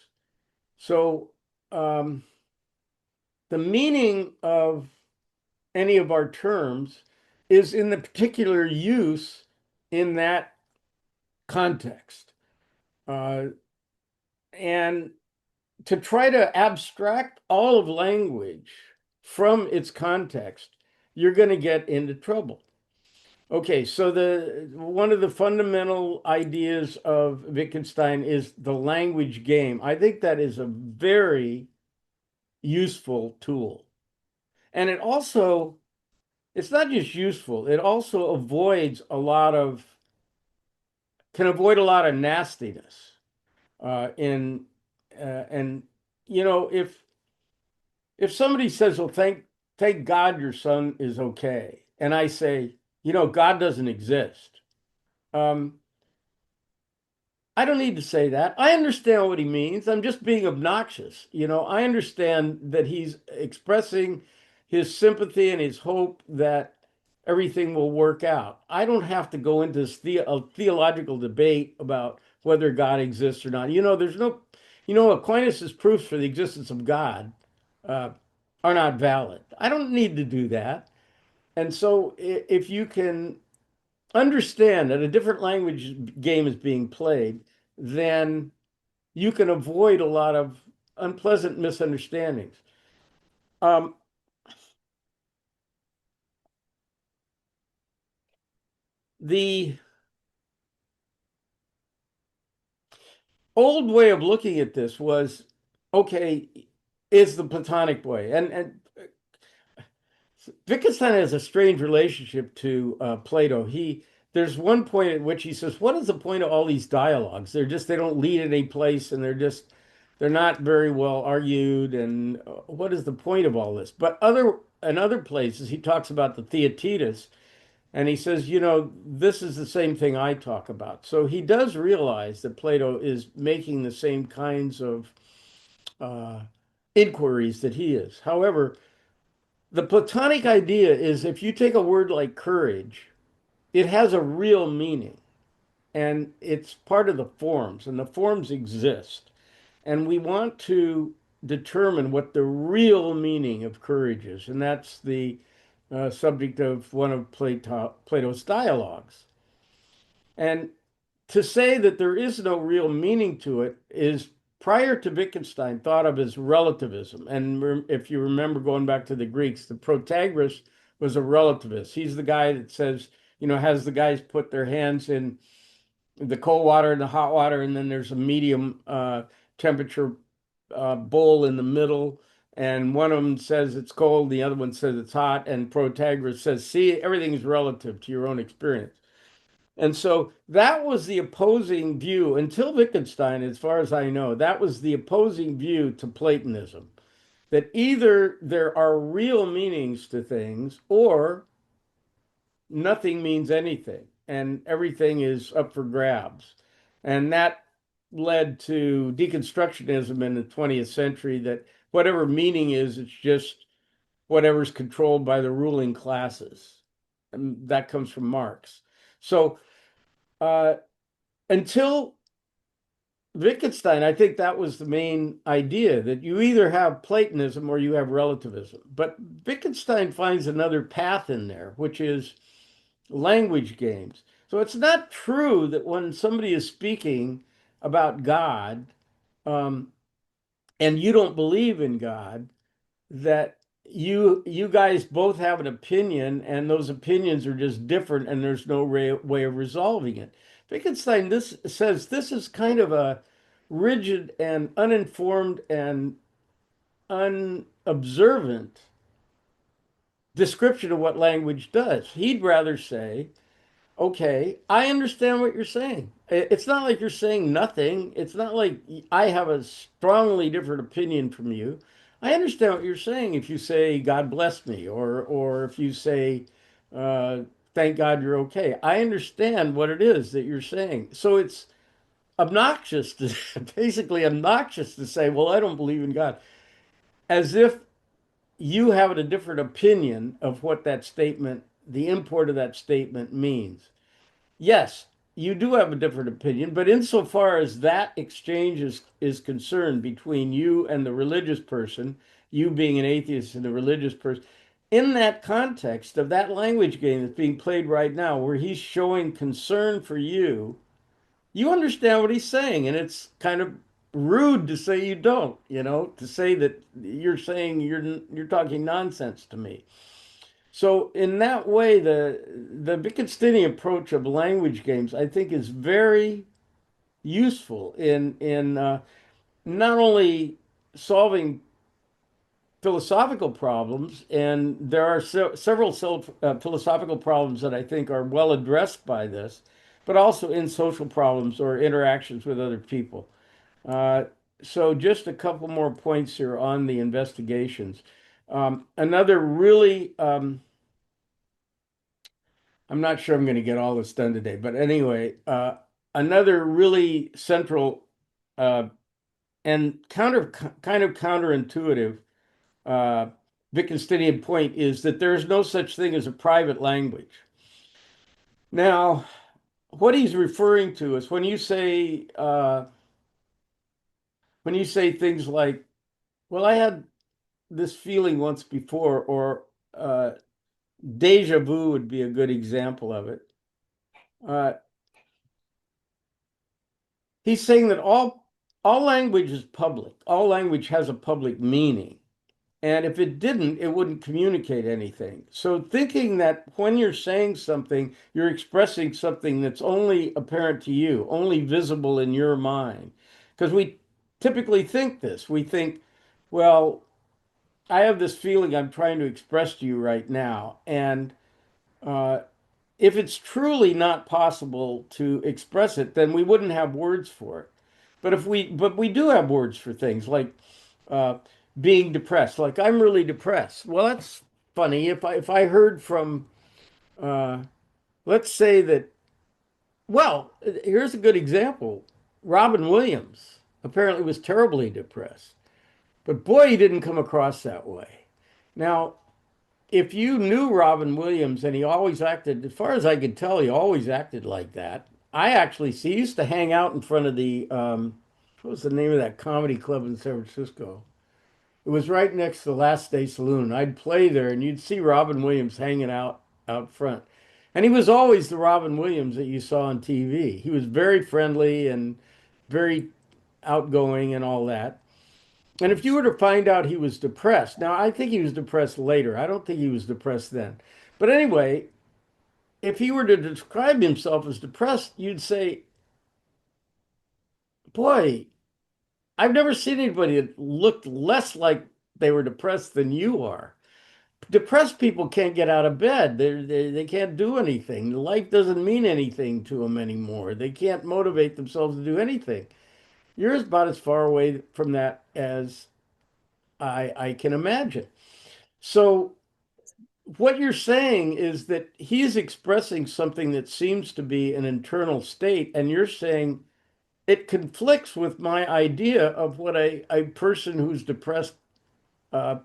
So the meaning of any of our terms is in the particular use in that context. Uh, and to try to abstract all of language from its context, you're going to get into trouble. Okay, so one of the fundamental ideas of Wittgenstein is the language game. I think that is a very useful tool. And it's not just useful, it also can avoid a lot of nastiness. In and you know, if somebody says, "Well, thank God your son is okay," and I say, God doesn't exist. Um, I don't need to say that. I understand what he means. I'm just being obnoxious. I understand that he's expressing his sympathy and his hope that everything will work out. I don't have to go into a theological debate about whether God exists or not. Aquinas' proofs for the existence of God uh, are not valid. I don't need to do that. And so if you can understand that a different language game is being played, then you can avoid a lot of unpleasant misunderstandings. Um, the old way of looking at this was, okay, is the Platonic way, and Wittgenstein has a strange relationship to Plato. There's one point at which he says, "What is the point of all these dialogues? They don't lead any place, and they're not very well argued. And what is the point of all this?" But in other places, he talks about the Theaetetus, and he says, this is the same thing I talk about. So he does realize that Plato is making the same kinds of uh, inquiries that he is. However, the Platonic idea is if you take a word like courage, it has a real meaning and it's part of the forms, and the forms exist. And we want to determine what the real meaning of courage is. And that's the subject of one of Plato's dialogues. And to say that there is no real meaning to it is, prior to Wittgenstein, thought of as relativism. And if you remember going back to the Greeks, the Protagoras was a relativist. He's the guy that says, has the guys put their hands in the cold water and the hot water, and then there's a medium temperature bowl in the middle. And one of them says it's cold, the other one says it's hot. And Protagoras says, see, everything is relative to your own experience. And so that was the opposing view until Wittgenstein, as far as I know, that was the opposing view to Platonism, that either there are real meanings to things or nothing means anything and everything is up for grabs. And that led to deconstructionism in the 20th century, that whatever meaning is, it's just whatever's controlled by the ruling classes. And that comes from Marx. So uh, until Wittgenstein, I think that was the main idea, that you either have Platonism or you have relativism. But Wittgenstein finds another path in there, which is language games. So it's not true that when somebody is speaking about God, um, and you don't believe in God, that you guys both have an opinion and those opinions are just different and there's no way of resolving it. Wittgenstein this says this is kind of a rigid and uninformed and unobservant description of what language does. He'd rather say, okay, I understand what you're saying. It's not like you're saying nothing. It's not like I have a strongly different opinion from you. I understand what you're saying if you say God bless me, or if you say uh, thank God you're okay. I understand what it is that you're saying. So it's obnoxious to basically obnoxious to say, well, I don't believe in God, as if you have a different opinion of what that statement, the import of that statement means. Yes, you do have a different opinion, but insofar as that exchange is concerned between you and the religious person, you being an atheist and the religious person, in that context of that language game that's being played right now, where he's showing concern for you, you understand what he's saying, and it's kind of rude to say you don't, to say that you're saying you're talking nonsense to me. So in that way, the Wittgensteinian approach of language games, I think, is very useful in not only solving philosophical problems, and there are several philosophical problems that I think are well addressed by this, but also in social problems or interactions with other people. Uh, so just a couple more points here on the investigations. Another really, I'm not sure I'm going to get all this done today, but anyway, another really central uh, and kind of counterintuitive uh, Wittgensteinian point is that there's no such thing as a private language. Now, what he's referring to is when you say things like, "Well, I had this feeling once before," or deja vu would be a good example of it. Uh, he's saying that all language is public. All language has a public meaning. And if it didn't, it wouldn't communicate anything. So thinking that when you're saying something, you're expressing something that's only apparent to you, only visible in your mind. Because we typically think this. We think, well, I have this feeling I'm trying to express to you right now. And uh, if it's truly not possible to express it, then we wouldn't have words for it. But we do have words for things like uh, being depressed. Like I'm really depressed. Well, that's funny. If I heard from, uh, let's say that. Well, here's a good example. Robin Williams apparently was terribly depressed, but boy, he didn't come across that way. Now, if you knew Robin Williams and he always acted, as far as I could tell, he always acted like that. I actually see, he used to hang out in front of the, what was the name of that comedy club in San Francisco? It was right next to the Last Day Saloon. I'd play there and you'd see Robin Williams hanging out front. And he was always the Robin Williams that you saw on TV. He was very friendly and very outgoing and all that. And if you were to find out he was depressed, now I think he was depressed later. I don't think he was depressed then. But anyway, if he were to describe himself as depressed, you'd say, boy, I've never seen anybody that looked less like they were depressed than you are. Depressed people can't get out of bed. They can't do anything. Life doesn't mean anything to them anymore. They can't motivate themselves to do anything. You're about as far away from that as I can imagine. So what you're saying is that he's expressing something that seems to be an internal state, and you're saying it conflicts with my idea of what a person who's depressed uh,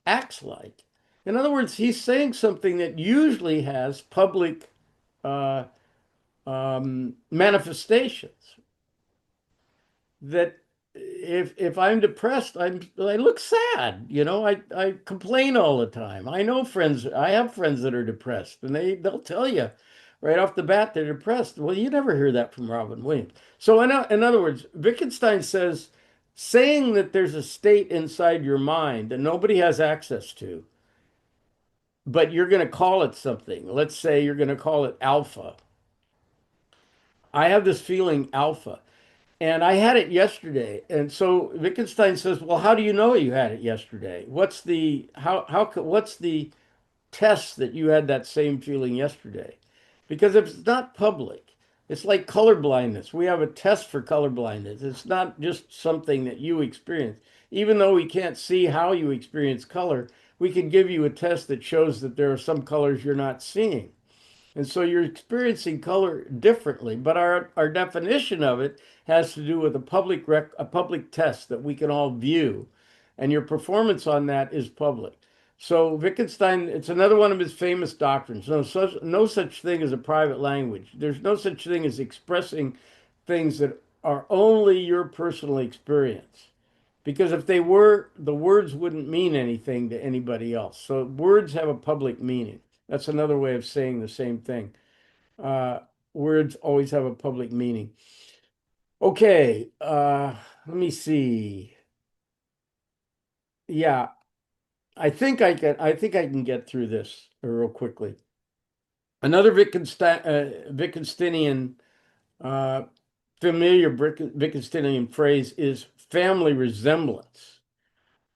acts like. In other words, he's saying something that usually has public uh, manifestations. That if I'm depressed, I look sad. I complain all the time. I have friends that are depressed, and they'll tell you right off the bat they're depressed. Well, you never hear that from Robin Williams. So in other words, Wittgenstein says saying that there's a state inside your mind that nobody has access to, but you're going to call it something. Let's say you're going to call it alpha. I have this feeling alpha. And I had it yesterday. And so Wittgenstein says, "Well, how do you know you had it yesterday? What's the test that you had that same feeling yesterday? Because if it's not public, it's like color blindness. We have a test for color blindness. It's not just something that you experience. Even though we can't see how you experience color, we can give you a test that shows that there are some colors you're not seeing. And so you're experiencing color differently, but our definition of it has to do with a public test that we can all view, and your performance on that is public. So Wittgenstein, it's another one of his famous doctrines. No such thing as a private language. There's no such thing as expressing things that are only your personal experience. Because if they were, the words wouldn't mean anything to anybody else. So words have a public meaning. That's another way of saying the same thing. Uh, Words always have a public meaning. Okay, let me see. Yeah, I think I can get through this real quickly. Another Wittgensteinian uh, familiar Wittgensteinian phrase is family resemblance.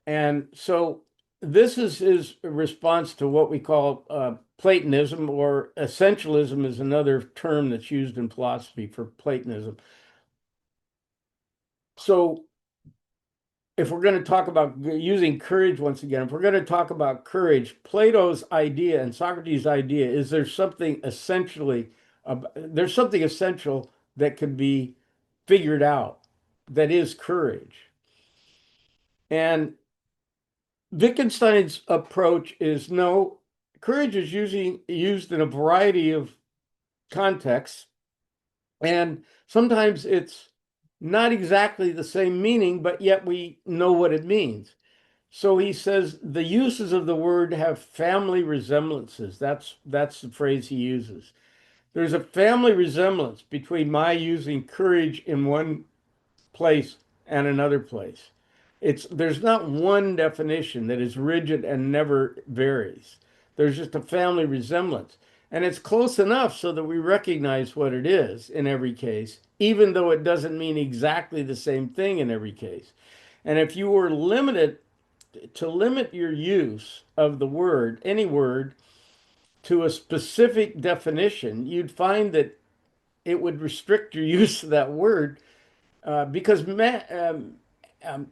And so this is his response to what we call Platonism, or essentialism is another term that's used in philosophy for Platonism. So if we're going to talk about using courage once again, if we're going to talk about courage, Plato's idea and Socrates' idea is there's something essential that can be figured out that is courage. And Wittgenstein's approach is no, courage is used in a variety of contexts, and sometimes it's not exactly the same meaning, but yet we know what it means. So he says the uses of the word have family resemblances. That's the phrase he uses. There's a family resemblance between my using courage in one place and another place. There's not one definition that is rigid and never varies. There's just a family resemblance. And it's close enough so that we recognize what it is in every case, even though it doesn't mean exactly the same thing in every case. And if you were limited to limit your use of the word, any word, to a specific definition, you'd find that it would restrict your use of that word because um,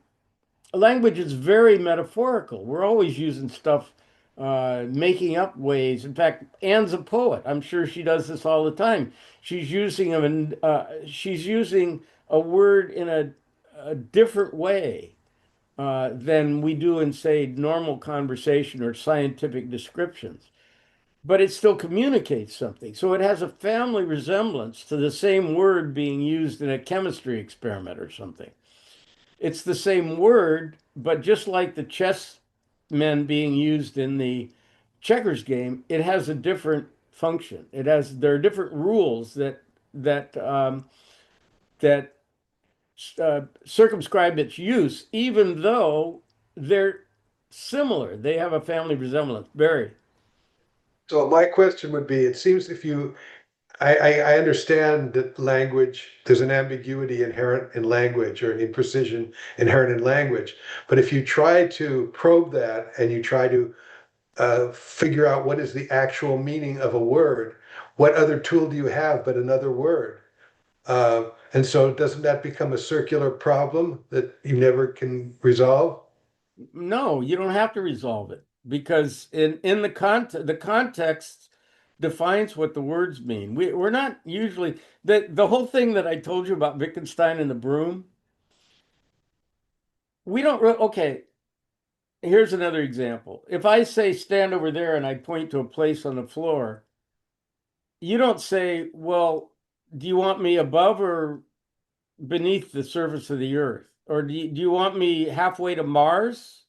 language is very metaphorical. We're always using stuff, making up ways. In fact, Anne's a poet. I'm sure she does this all the time. She's using a word in a different way than we do in, say, normal conversation or scientific descriptions. But it still communicates something. So it has a family resemblance to the same word being used in a chemistry experiment or something. It's the same word, but just like the chess men being used in the checkers game, it has a different function. There are different rules that that circumscribe its use, even though they're similar. They have a family resemblance. Barry. So my question would be, it seems if you, I understand that language, there's an ambiguity inherent in language or an imprecision inherent in language. But if you try to probe that and you try to figure out what is the actual meaning of a word, what other tool do you have but another word? And so doesn't that become a circular problem that you never can resolve? No, you don't have to resolve it because in the context defines what the words mean. We're not usually the whole thing that I told you about Wittgenstein and the broom. We don't okay, here's another example. If I say stand over there and I point to a place on the floor, you don't say, well, do you want me above or beneath the surface of the earth? Or do you want me halfway to Mars?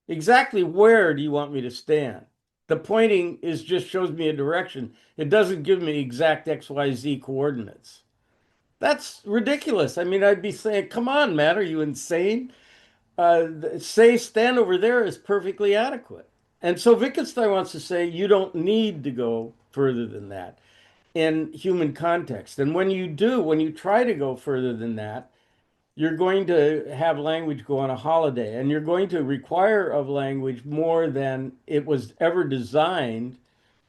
Exactly where do you want me to stand? The pointing is just shows me a direction. It doesn't give me exact XYZ coordinates. That's ridiculous. I mean, I'd be saying, come on, man, are you insane? Say stand over there is perfectly adequate. And so Wittgenstein wants to say you don't need to go further than that in human context. And when you do, when you try to go further than that, you're going to have language go on a holiday, and you're going to require of language more than it was ever designed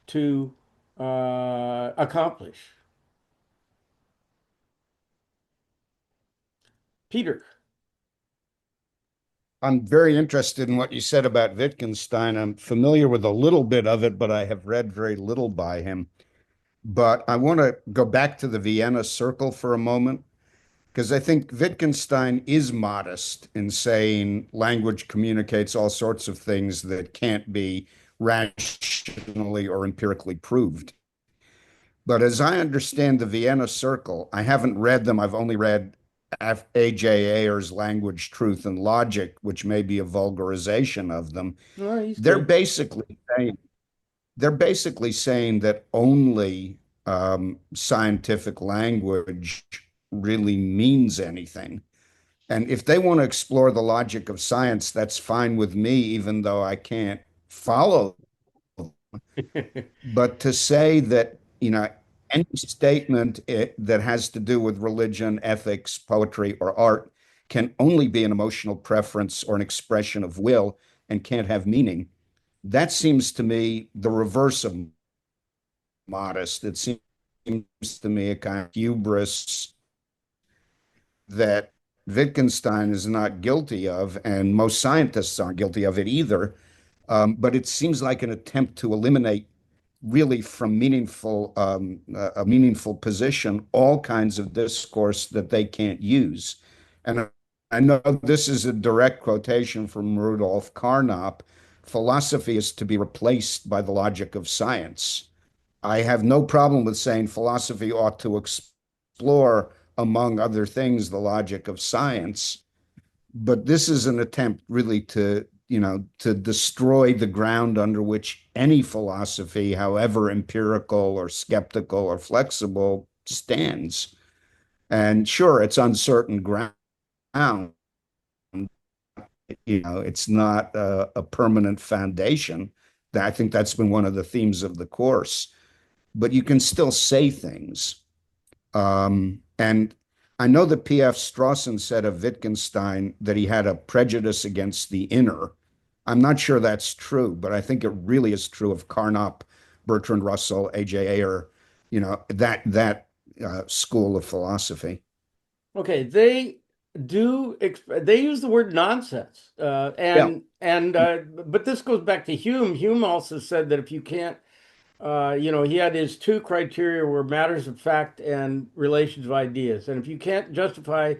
to accomplish. Peter. I'm very interested in what you said about Wittgenstein. I'm familiar with a little bit of it, but I have read very little by him. But I want to go back to the Vienna Circle for a moment, because I think Wittgenstein is modest in saying language communicates all sorts of things that can't be rationally or empirically proved. But as I understand the Vienna Circle, I haven't read them. I've only read A.J. Ayer's Language, Truth, and Logic, which may be a vulgarization of them. Oh, he's They're good. basically saying, they're basically saying that only scientific language really means anything. And if they want to explore the logic of science, that's fine with me, even though I can't follow. But to say that, any statement that has to do with religion, ethics, poetry, or art can only be an emotional preference or an expression of will and can't have meaning. That seems to me the reverse of modest. It seems to me a kind of hubris that Wittgenstein is not guilty of, and most scientists aren't guilty of it either. But it seems like an attempt to eliminate really from a meaningful position all kinds of discourse that they can't use. And I know this is a direct quotation from Rudolf Carnap. Philosophy is to be replaced by the logic of science. I have no problem with saying philosophy ought to explore, among other things, the logic of science. But this is an attempt really to destroy the ground under which any philosophy, however empirical or skeptical or flexible, stands. And sure, it's uncertain ground. It's not a permanent foundation. I think that's been one of the themes of the course. But you can still say things. And I know that P.F. Strawson said of Wittgenstein that he had a prejudice against the inner. I'm not sure that's true, but I think it really is true of Carnap, Bertrand Russell, A.J. Ayer, that school of philosophy. Okay, they use the word nonsense, Yeah, but this goes back to Hume. Hume also said that if you can't, he had his two criteria were matters of fact and relations of ideas, and if you can't justify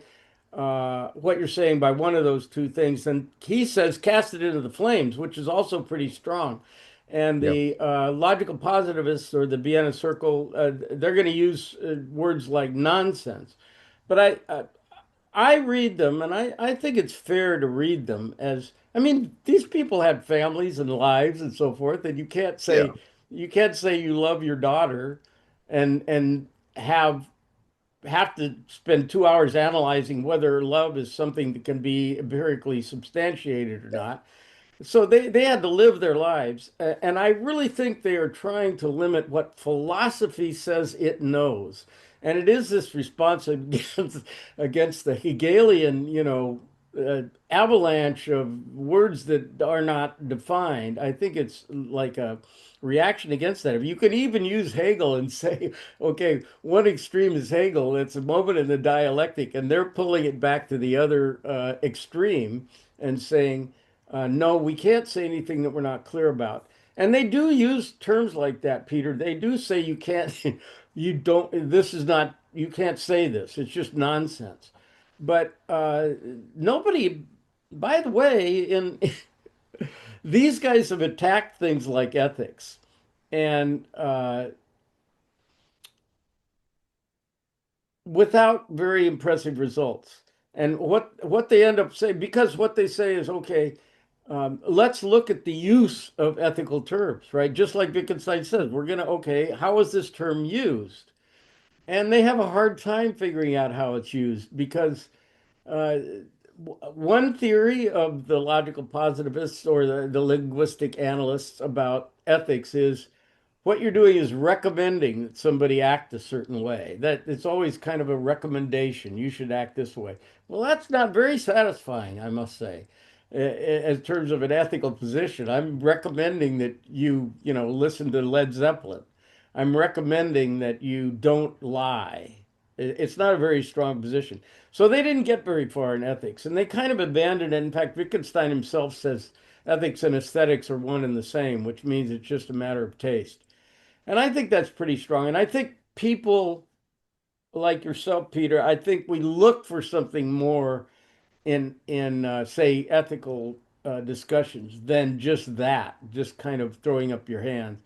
what you're saying by one of those two things, then he says cast it into the flames, which is also pretty strong. And yeah, the logical positivists or the Vienna Circle, they're going to use words like nonsense. But I read them, and I think it's fair to read them as, I mean, these people had families and lives and so forth, and yeah, you can't say you love your daughter and have to spend 2 hours analyzing whether love is something that can be empirically substantiated or not. So they had to live their lives. And I really think they are trying to limit what philosophy says it knows. And it is this response against the Hegelian, avalanche of words that are not defined. I think it's like a reaction against that. If you could even use Hegel and say, okay, one extreme is Hegel, it's a moment in the dialectic, and they're pulling it back to the other extreme and saying, no, we can't say anything that we're not clear about. And they do use terms like that, Peter. They do say you can't, you don't, this is not, you can't say this. It's just nonsense. But nobody, by the way, in these guys have attacked things like ethics and without very impressive results. And what they end up saying, because what they say is, okay, let's look at the use of ethical terms, right? Just like Wittgenstein says, we're going to, okay, how is this term used? And they have a hard time figuring out how it's used because uh, one theory of the logical positivists or the linguistic analysts about ethics is what you're doing is recommending that somebody act a certain way. That it's always kind of a recommendation. You should act this way. Well, that's not very satisfying, I must say, in terms of an ethical position. I'm recommending that you listen to Led Zeppelin. I'm recommending that you don't lie. It's not a very strong position. So they didn't get very far in ethics, and they kind of abandoned it. In fact, Wittgenstein himself says ethics and aesthetics are one and the same, which means it's just a matter of taste. And I think that's pretty strong. And I think people like yourself, Peter, I think we look for something more in say ethical discussions than just that, just kind of throwing up your hands.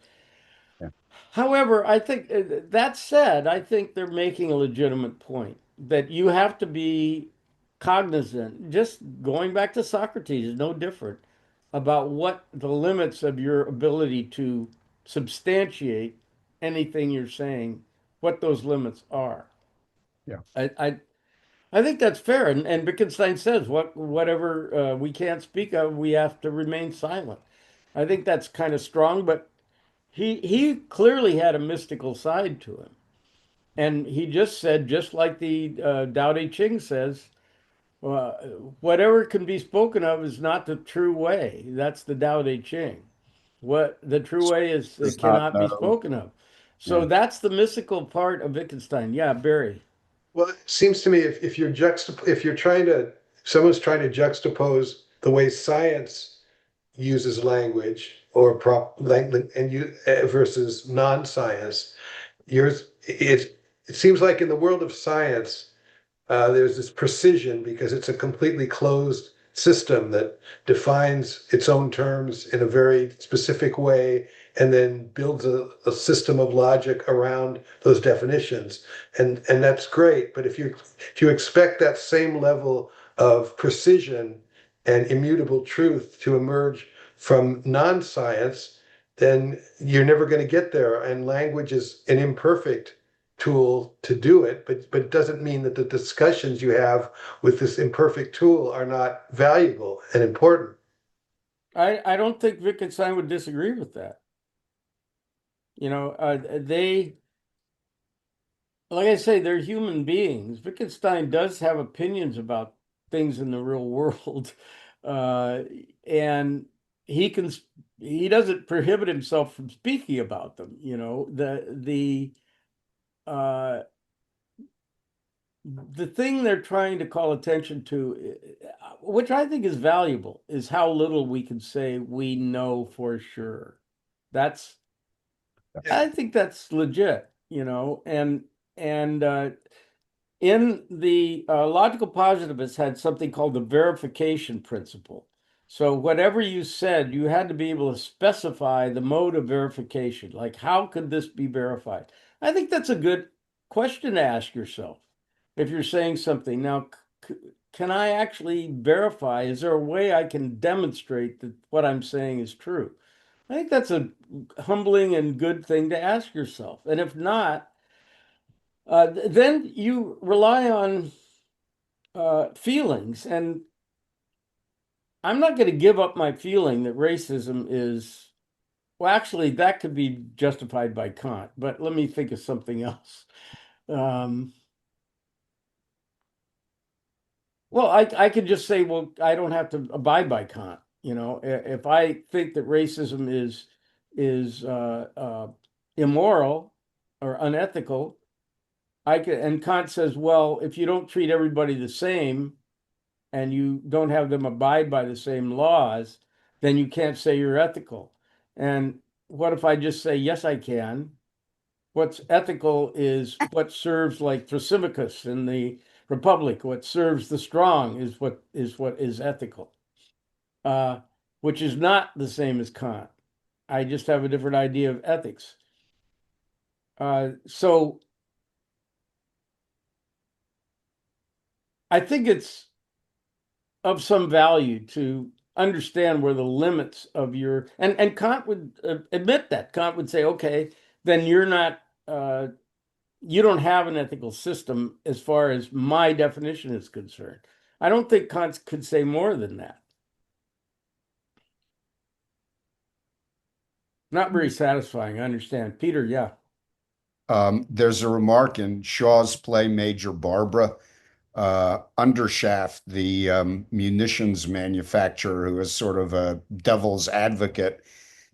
yeah, However, I think that said, I think they're making a legitimate point that you have to be cognizant, just going back to Socrates is no different, about what the limits of your ability to substantiate anything you're saying, what those limits are. yeah. I I, I think that's fair, and Wittgenstein says whatever we can't speak of, we have to remain silent. I think that's kind of strong, but he clearly had a mystical side to him. And he just said, just like the Tao Te Ching says, Whatever can be spoken of is not the true way. That's the Tao Te Ching. What the true way is, it Does not cannot be know. spoken of. So Yeah. that's the mystical part of Wittgenstein. Yeah, Barry. Well, it seems to me if you're if you're trying to, if someone's trying to juxtapose the way science uses language or prop language and you versus non-science, it seems like in the world of science, there's this precision because it's a completely closed system that defines its own terms in a very specific way and then builds a system of logic around those definitions. And that's great. But if you expect that same level of precision and immutable truth to emerge from non-science, then you're never going to get there. And language is an imperfect tool to do it, but it doesn't mean that the discussions you have with this imperfect tool are not valuable and important. I don't think Wittgenstein would disagree with that. They, like I say, they're human beings. Wittgenstein does have opinions about things in the real world, uh, and he can he doesn't prohibit himself from speaking about them. Uh, the thing they're trying to call attention to, which I think is valuable, is how little we can say we know for sure. That's Yeah. I think that's legit, and in the logical positivists had something called the verification principle. So whatever you said, you had to be able to specify the mode of verification. Like, how could this be verified? I think that's a good question to ask yourself. If you're saying something now, can I actually verify? Is there a way I can demonstrate that what I'm saying is true? I think that's a humbling and good thing to ask yourself. And if not, then you rely on feelings. And I'm not going to give up my feeling that racism is, well, actually, that could be justified by Kant, but let me think of something else. Um, well, I could just say, well, I don't have to abide by Kant. If I think that racism is immoral or unethical, and Kant says, well, if you don't treat everybody the same and you don't have them abide by the same laws, then you can't say you're ethical. And what if I just say, yes, I can? What's ethical is what serves, like Thrasymachus in the Republic. What serves the strong is what is ethical, uh, which is not the same as Kant. I just have a different idea of ethics. So I think it's of some value to understand where the limits of your and Kant would admit that. Kant would say, okay, then you're not you don't have an ethical system as far as my definition is concerned. I don't think Kant could say more than that. Not very satisfying, I understand. Peter, yeah. There's a remark in Shaw's play Major Barbara. Undershaft, the munitions manufacturer, who is sort of a devil's advocate,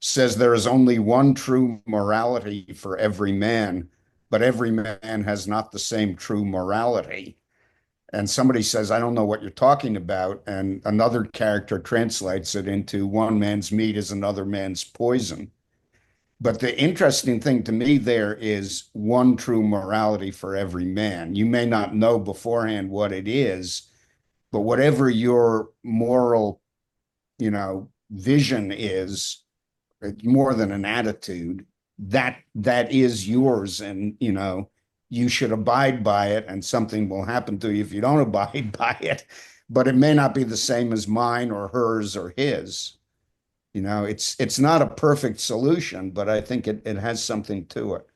says there is only one true morality for every man, but every man has not the same true morality. And somebody says, I don't know what you're talking about. And another character translates it into one man's meat is another man's poison. But the interesting thing to me there is one true morality for every man. You may not know beforehand what it is, but whatever your moral, vision is, more than an attitude, that is yours, and you should abide by it, and something will happen to you if you don't abide by it. But it may not be the same as mine or hers or his. It's not a perfect solution, but I think it has something to it.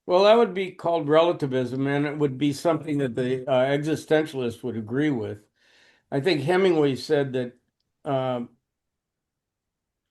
Well, that would be called relativism, and it would be something that the existentialist would agree with. I think Hemingway said that uh,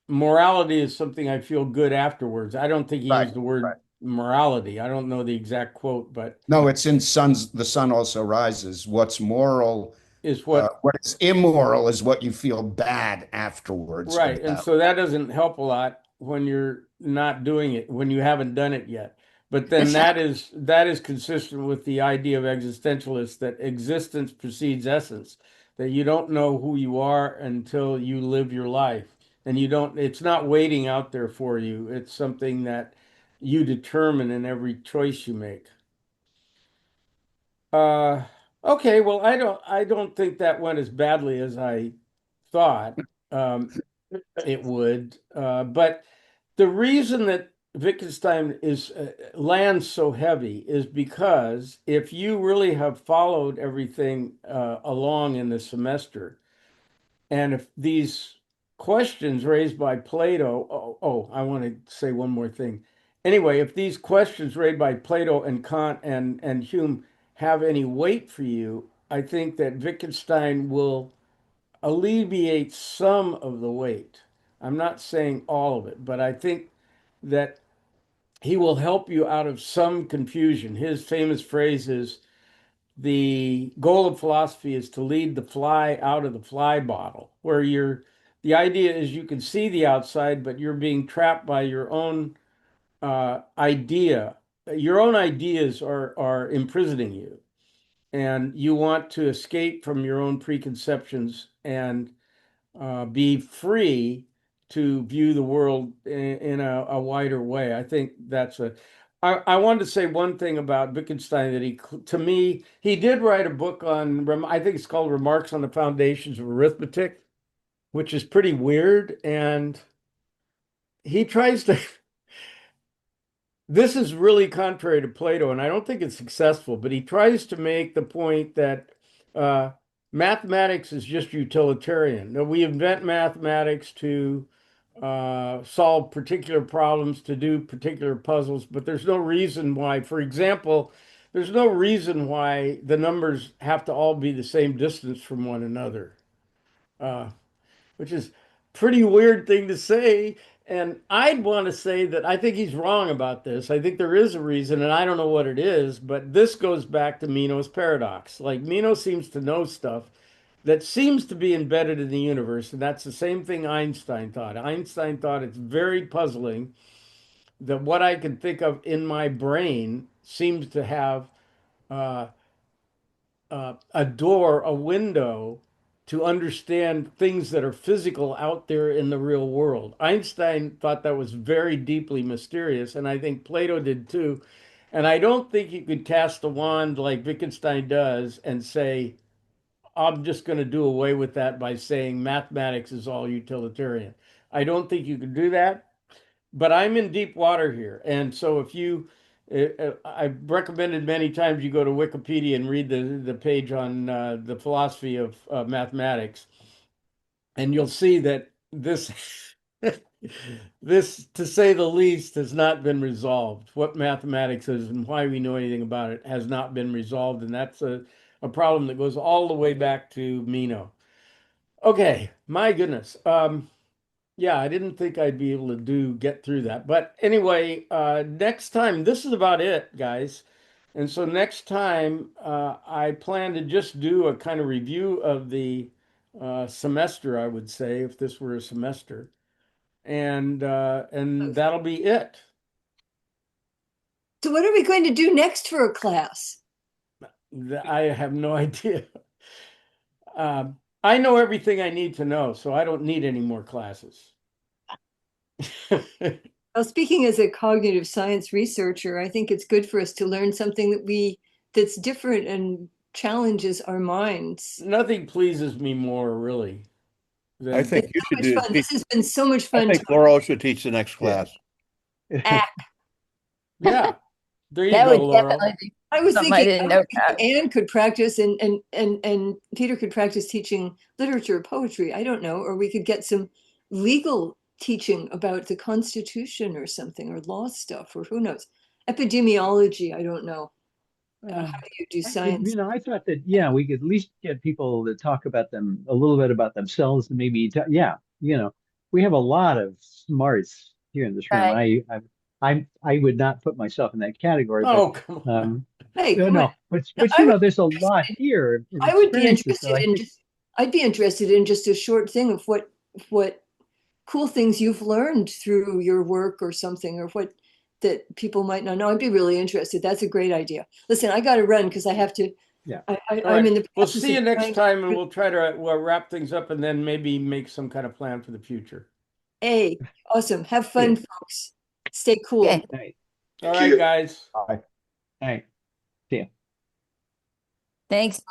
morality is something I feel good afterwards. I don't think he Right, used the word right. morality. I don't know the exact quote, but No, it's in The Sun Also Rises. What's moral is What is immoral is what you feel bad afterwards right. And about. so that doesn't help a lot when you're not doing it, when you haven't done it yet. But then that is consistent with the idea of existentialists that existence precedes essence, that you don't know who you are until you live your life. And you don't, it's not waiting out there for you. It's something that you determine in every choice you make. Uh, okay, well, I don't think that went as badly as I thought it would. But the reason that Wittgenstein is lands so heavy is because if you really have followed everything along in the semester, and if these questions raised by Plato, I want to say one more thing. Anyway, if these questions raised by Plato and Kant and Hume have any weight for you, I think that Wittgenstein will alleviate some of the weight. I'm not saying all of it, but I think that he will help you out of some confusion. His famous phrase is the goal of philosophy is to lead the fly out of the fly bottle, where the idea is you can see the outside, but you're being trapped by your own idea. Your own ideas are imprisoning you, and you want to escape from your own preconceptions and be free to view the world in a wider way. I think that's a. I wanted to say one thing about Wittgenstein that to me, he did write a book on, I think it's called Remarks on the Foundations of Arithmetic, which is pretty weird. And he tries to, this is really contrary to Plato, and I don't think it's successful, but he tries to make the point that uh, mathematics is just utilitarian. That we invent mathematics to solve particular problems, to do particular puzzles, but there's no reason why, for example, there's no reason why the numbers have to all be the same distance from one another. Uh, which is pretty weird thing to say. And I'd want to say that I think he's wrong about this. I think there is a reason, and I don't know what it is, but this goes back to Meno's paradox. Like Meno seems to know stuff that seems to be embedded in the universe, and that's the same thing Einstein thought. Einstein thought it's very puzzling that what I can think of in my brain seems to have uh, a door, a window to understand things that are physical out there in the real world. Einstein thought that was very deeply mysterious, and I think Plato did too. And I don't think you could cast a wand like Wittgenstein does and say, I'm just going to do away with that by saying mathematics is all utilitarian. I don't think you can do that, but I'm in deep water here. And so if you, I've recommended many times you go to Wikipedia and read the page on the philosophy of mathematics, and you'll see that this, this, to say the least, has not been resolved. What mathematics is and why we know anything about it has not been resolved, and that's a problem that goes all the way back to Meno. Okay, my goodness. Yeah, I didn't think I'd be able to get through that. But anyway, next time, this is about it, guys. And so next time, I plan to just do a kind of review of the semester, I would say, if this were a semester. And that'll be it. So what are we going to do next for a class? I have no idea. I know everything I need to know, so I don't need any more classes. Well, speaking as a cognitive science researcher, I think it's good for us to learn something that's different and challenges our minds. Nothing pleases me more, really, I than think It's you so should much do. fun. This has been so much I fun. think Laurel should teach the next class. Act. yeah. There you That go, would Laurel. definitely be I was something I thinking didn't know about. Anne could practice and Peter could practice teaching literature, poetry. I don't know, or we could get some legal teaching about the Constitution or something, or law stuff, or who knows. Epidemiology, I don't know. How do you do science? I thought that, yeah, we could at least get people to talk about them a little bit about themselves and maybe, yeah, we have a lot of smarts here in this room. Right. I would not put myself in that category, but Oh, come on. Hey, No, come on. no, but No, you know, there's a lot here of I would be experiences that interested I in think. just, I'd be interested in just a short thing of what cool things you've learned through your work or something, or what that people might not know. I'd be really interested. That's a great idea. Listen, I got to run because I have to. Yeah. All I'm right. in the We'll process see you of next trying time, and to- we'll try to wrap things up and then maybe make some kind of plan for the future. Hey, awesome. Have fun, Yeah. folks. Stay cool. Okay. All right. All Thank right, you. guys. All right. See ya. Thanks.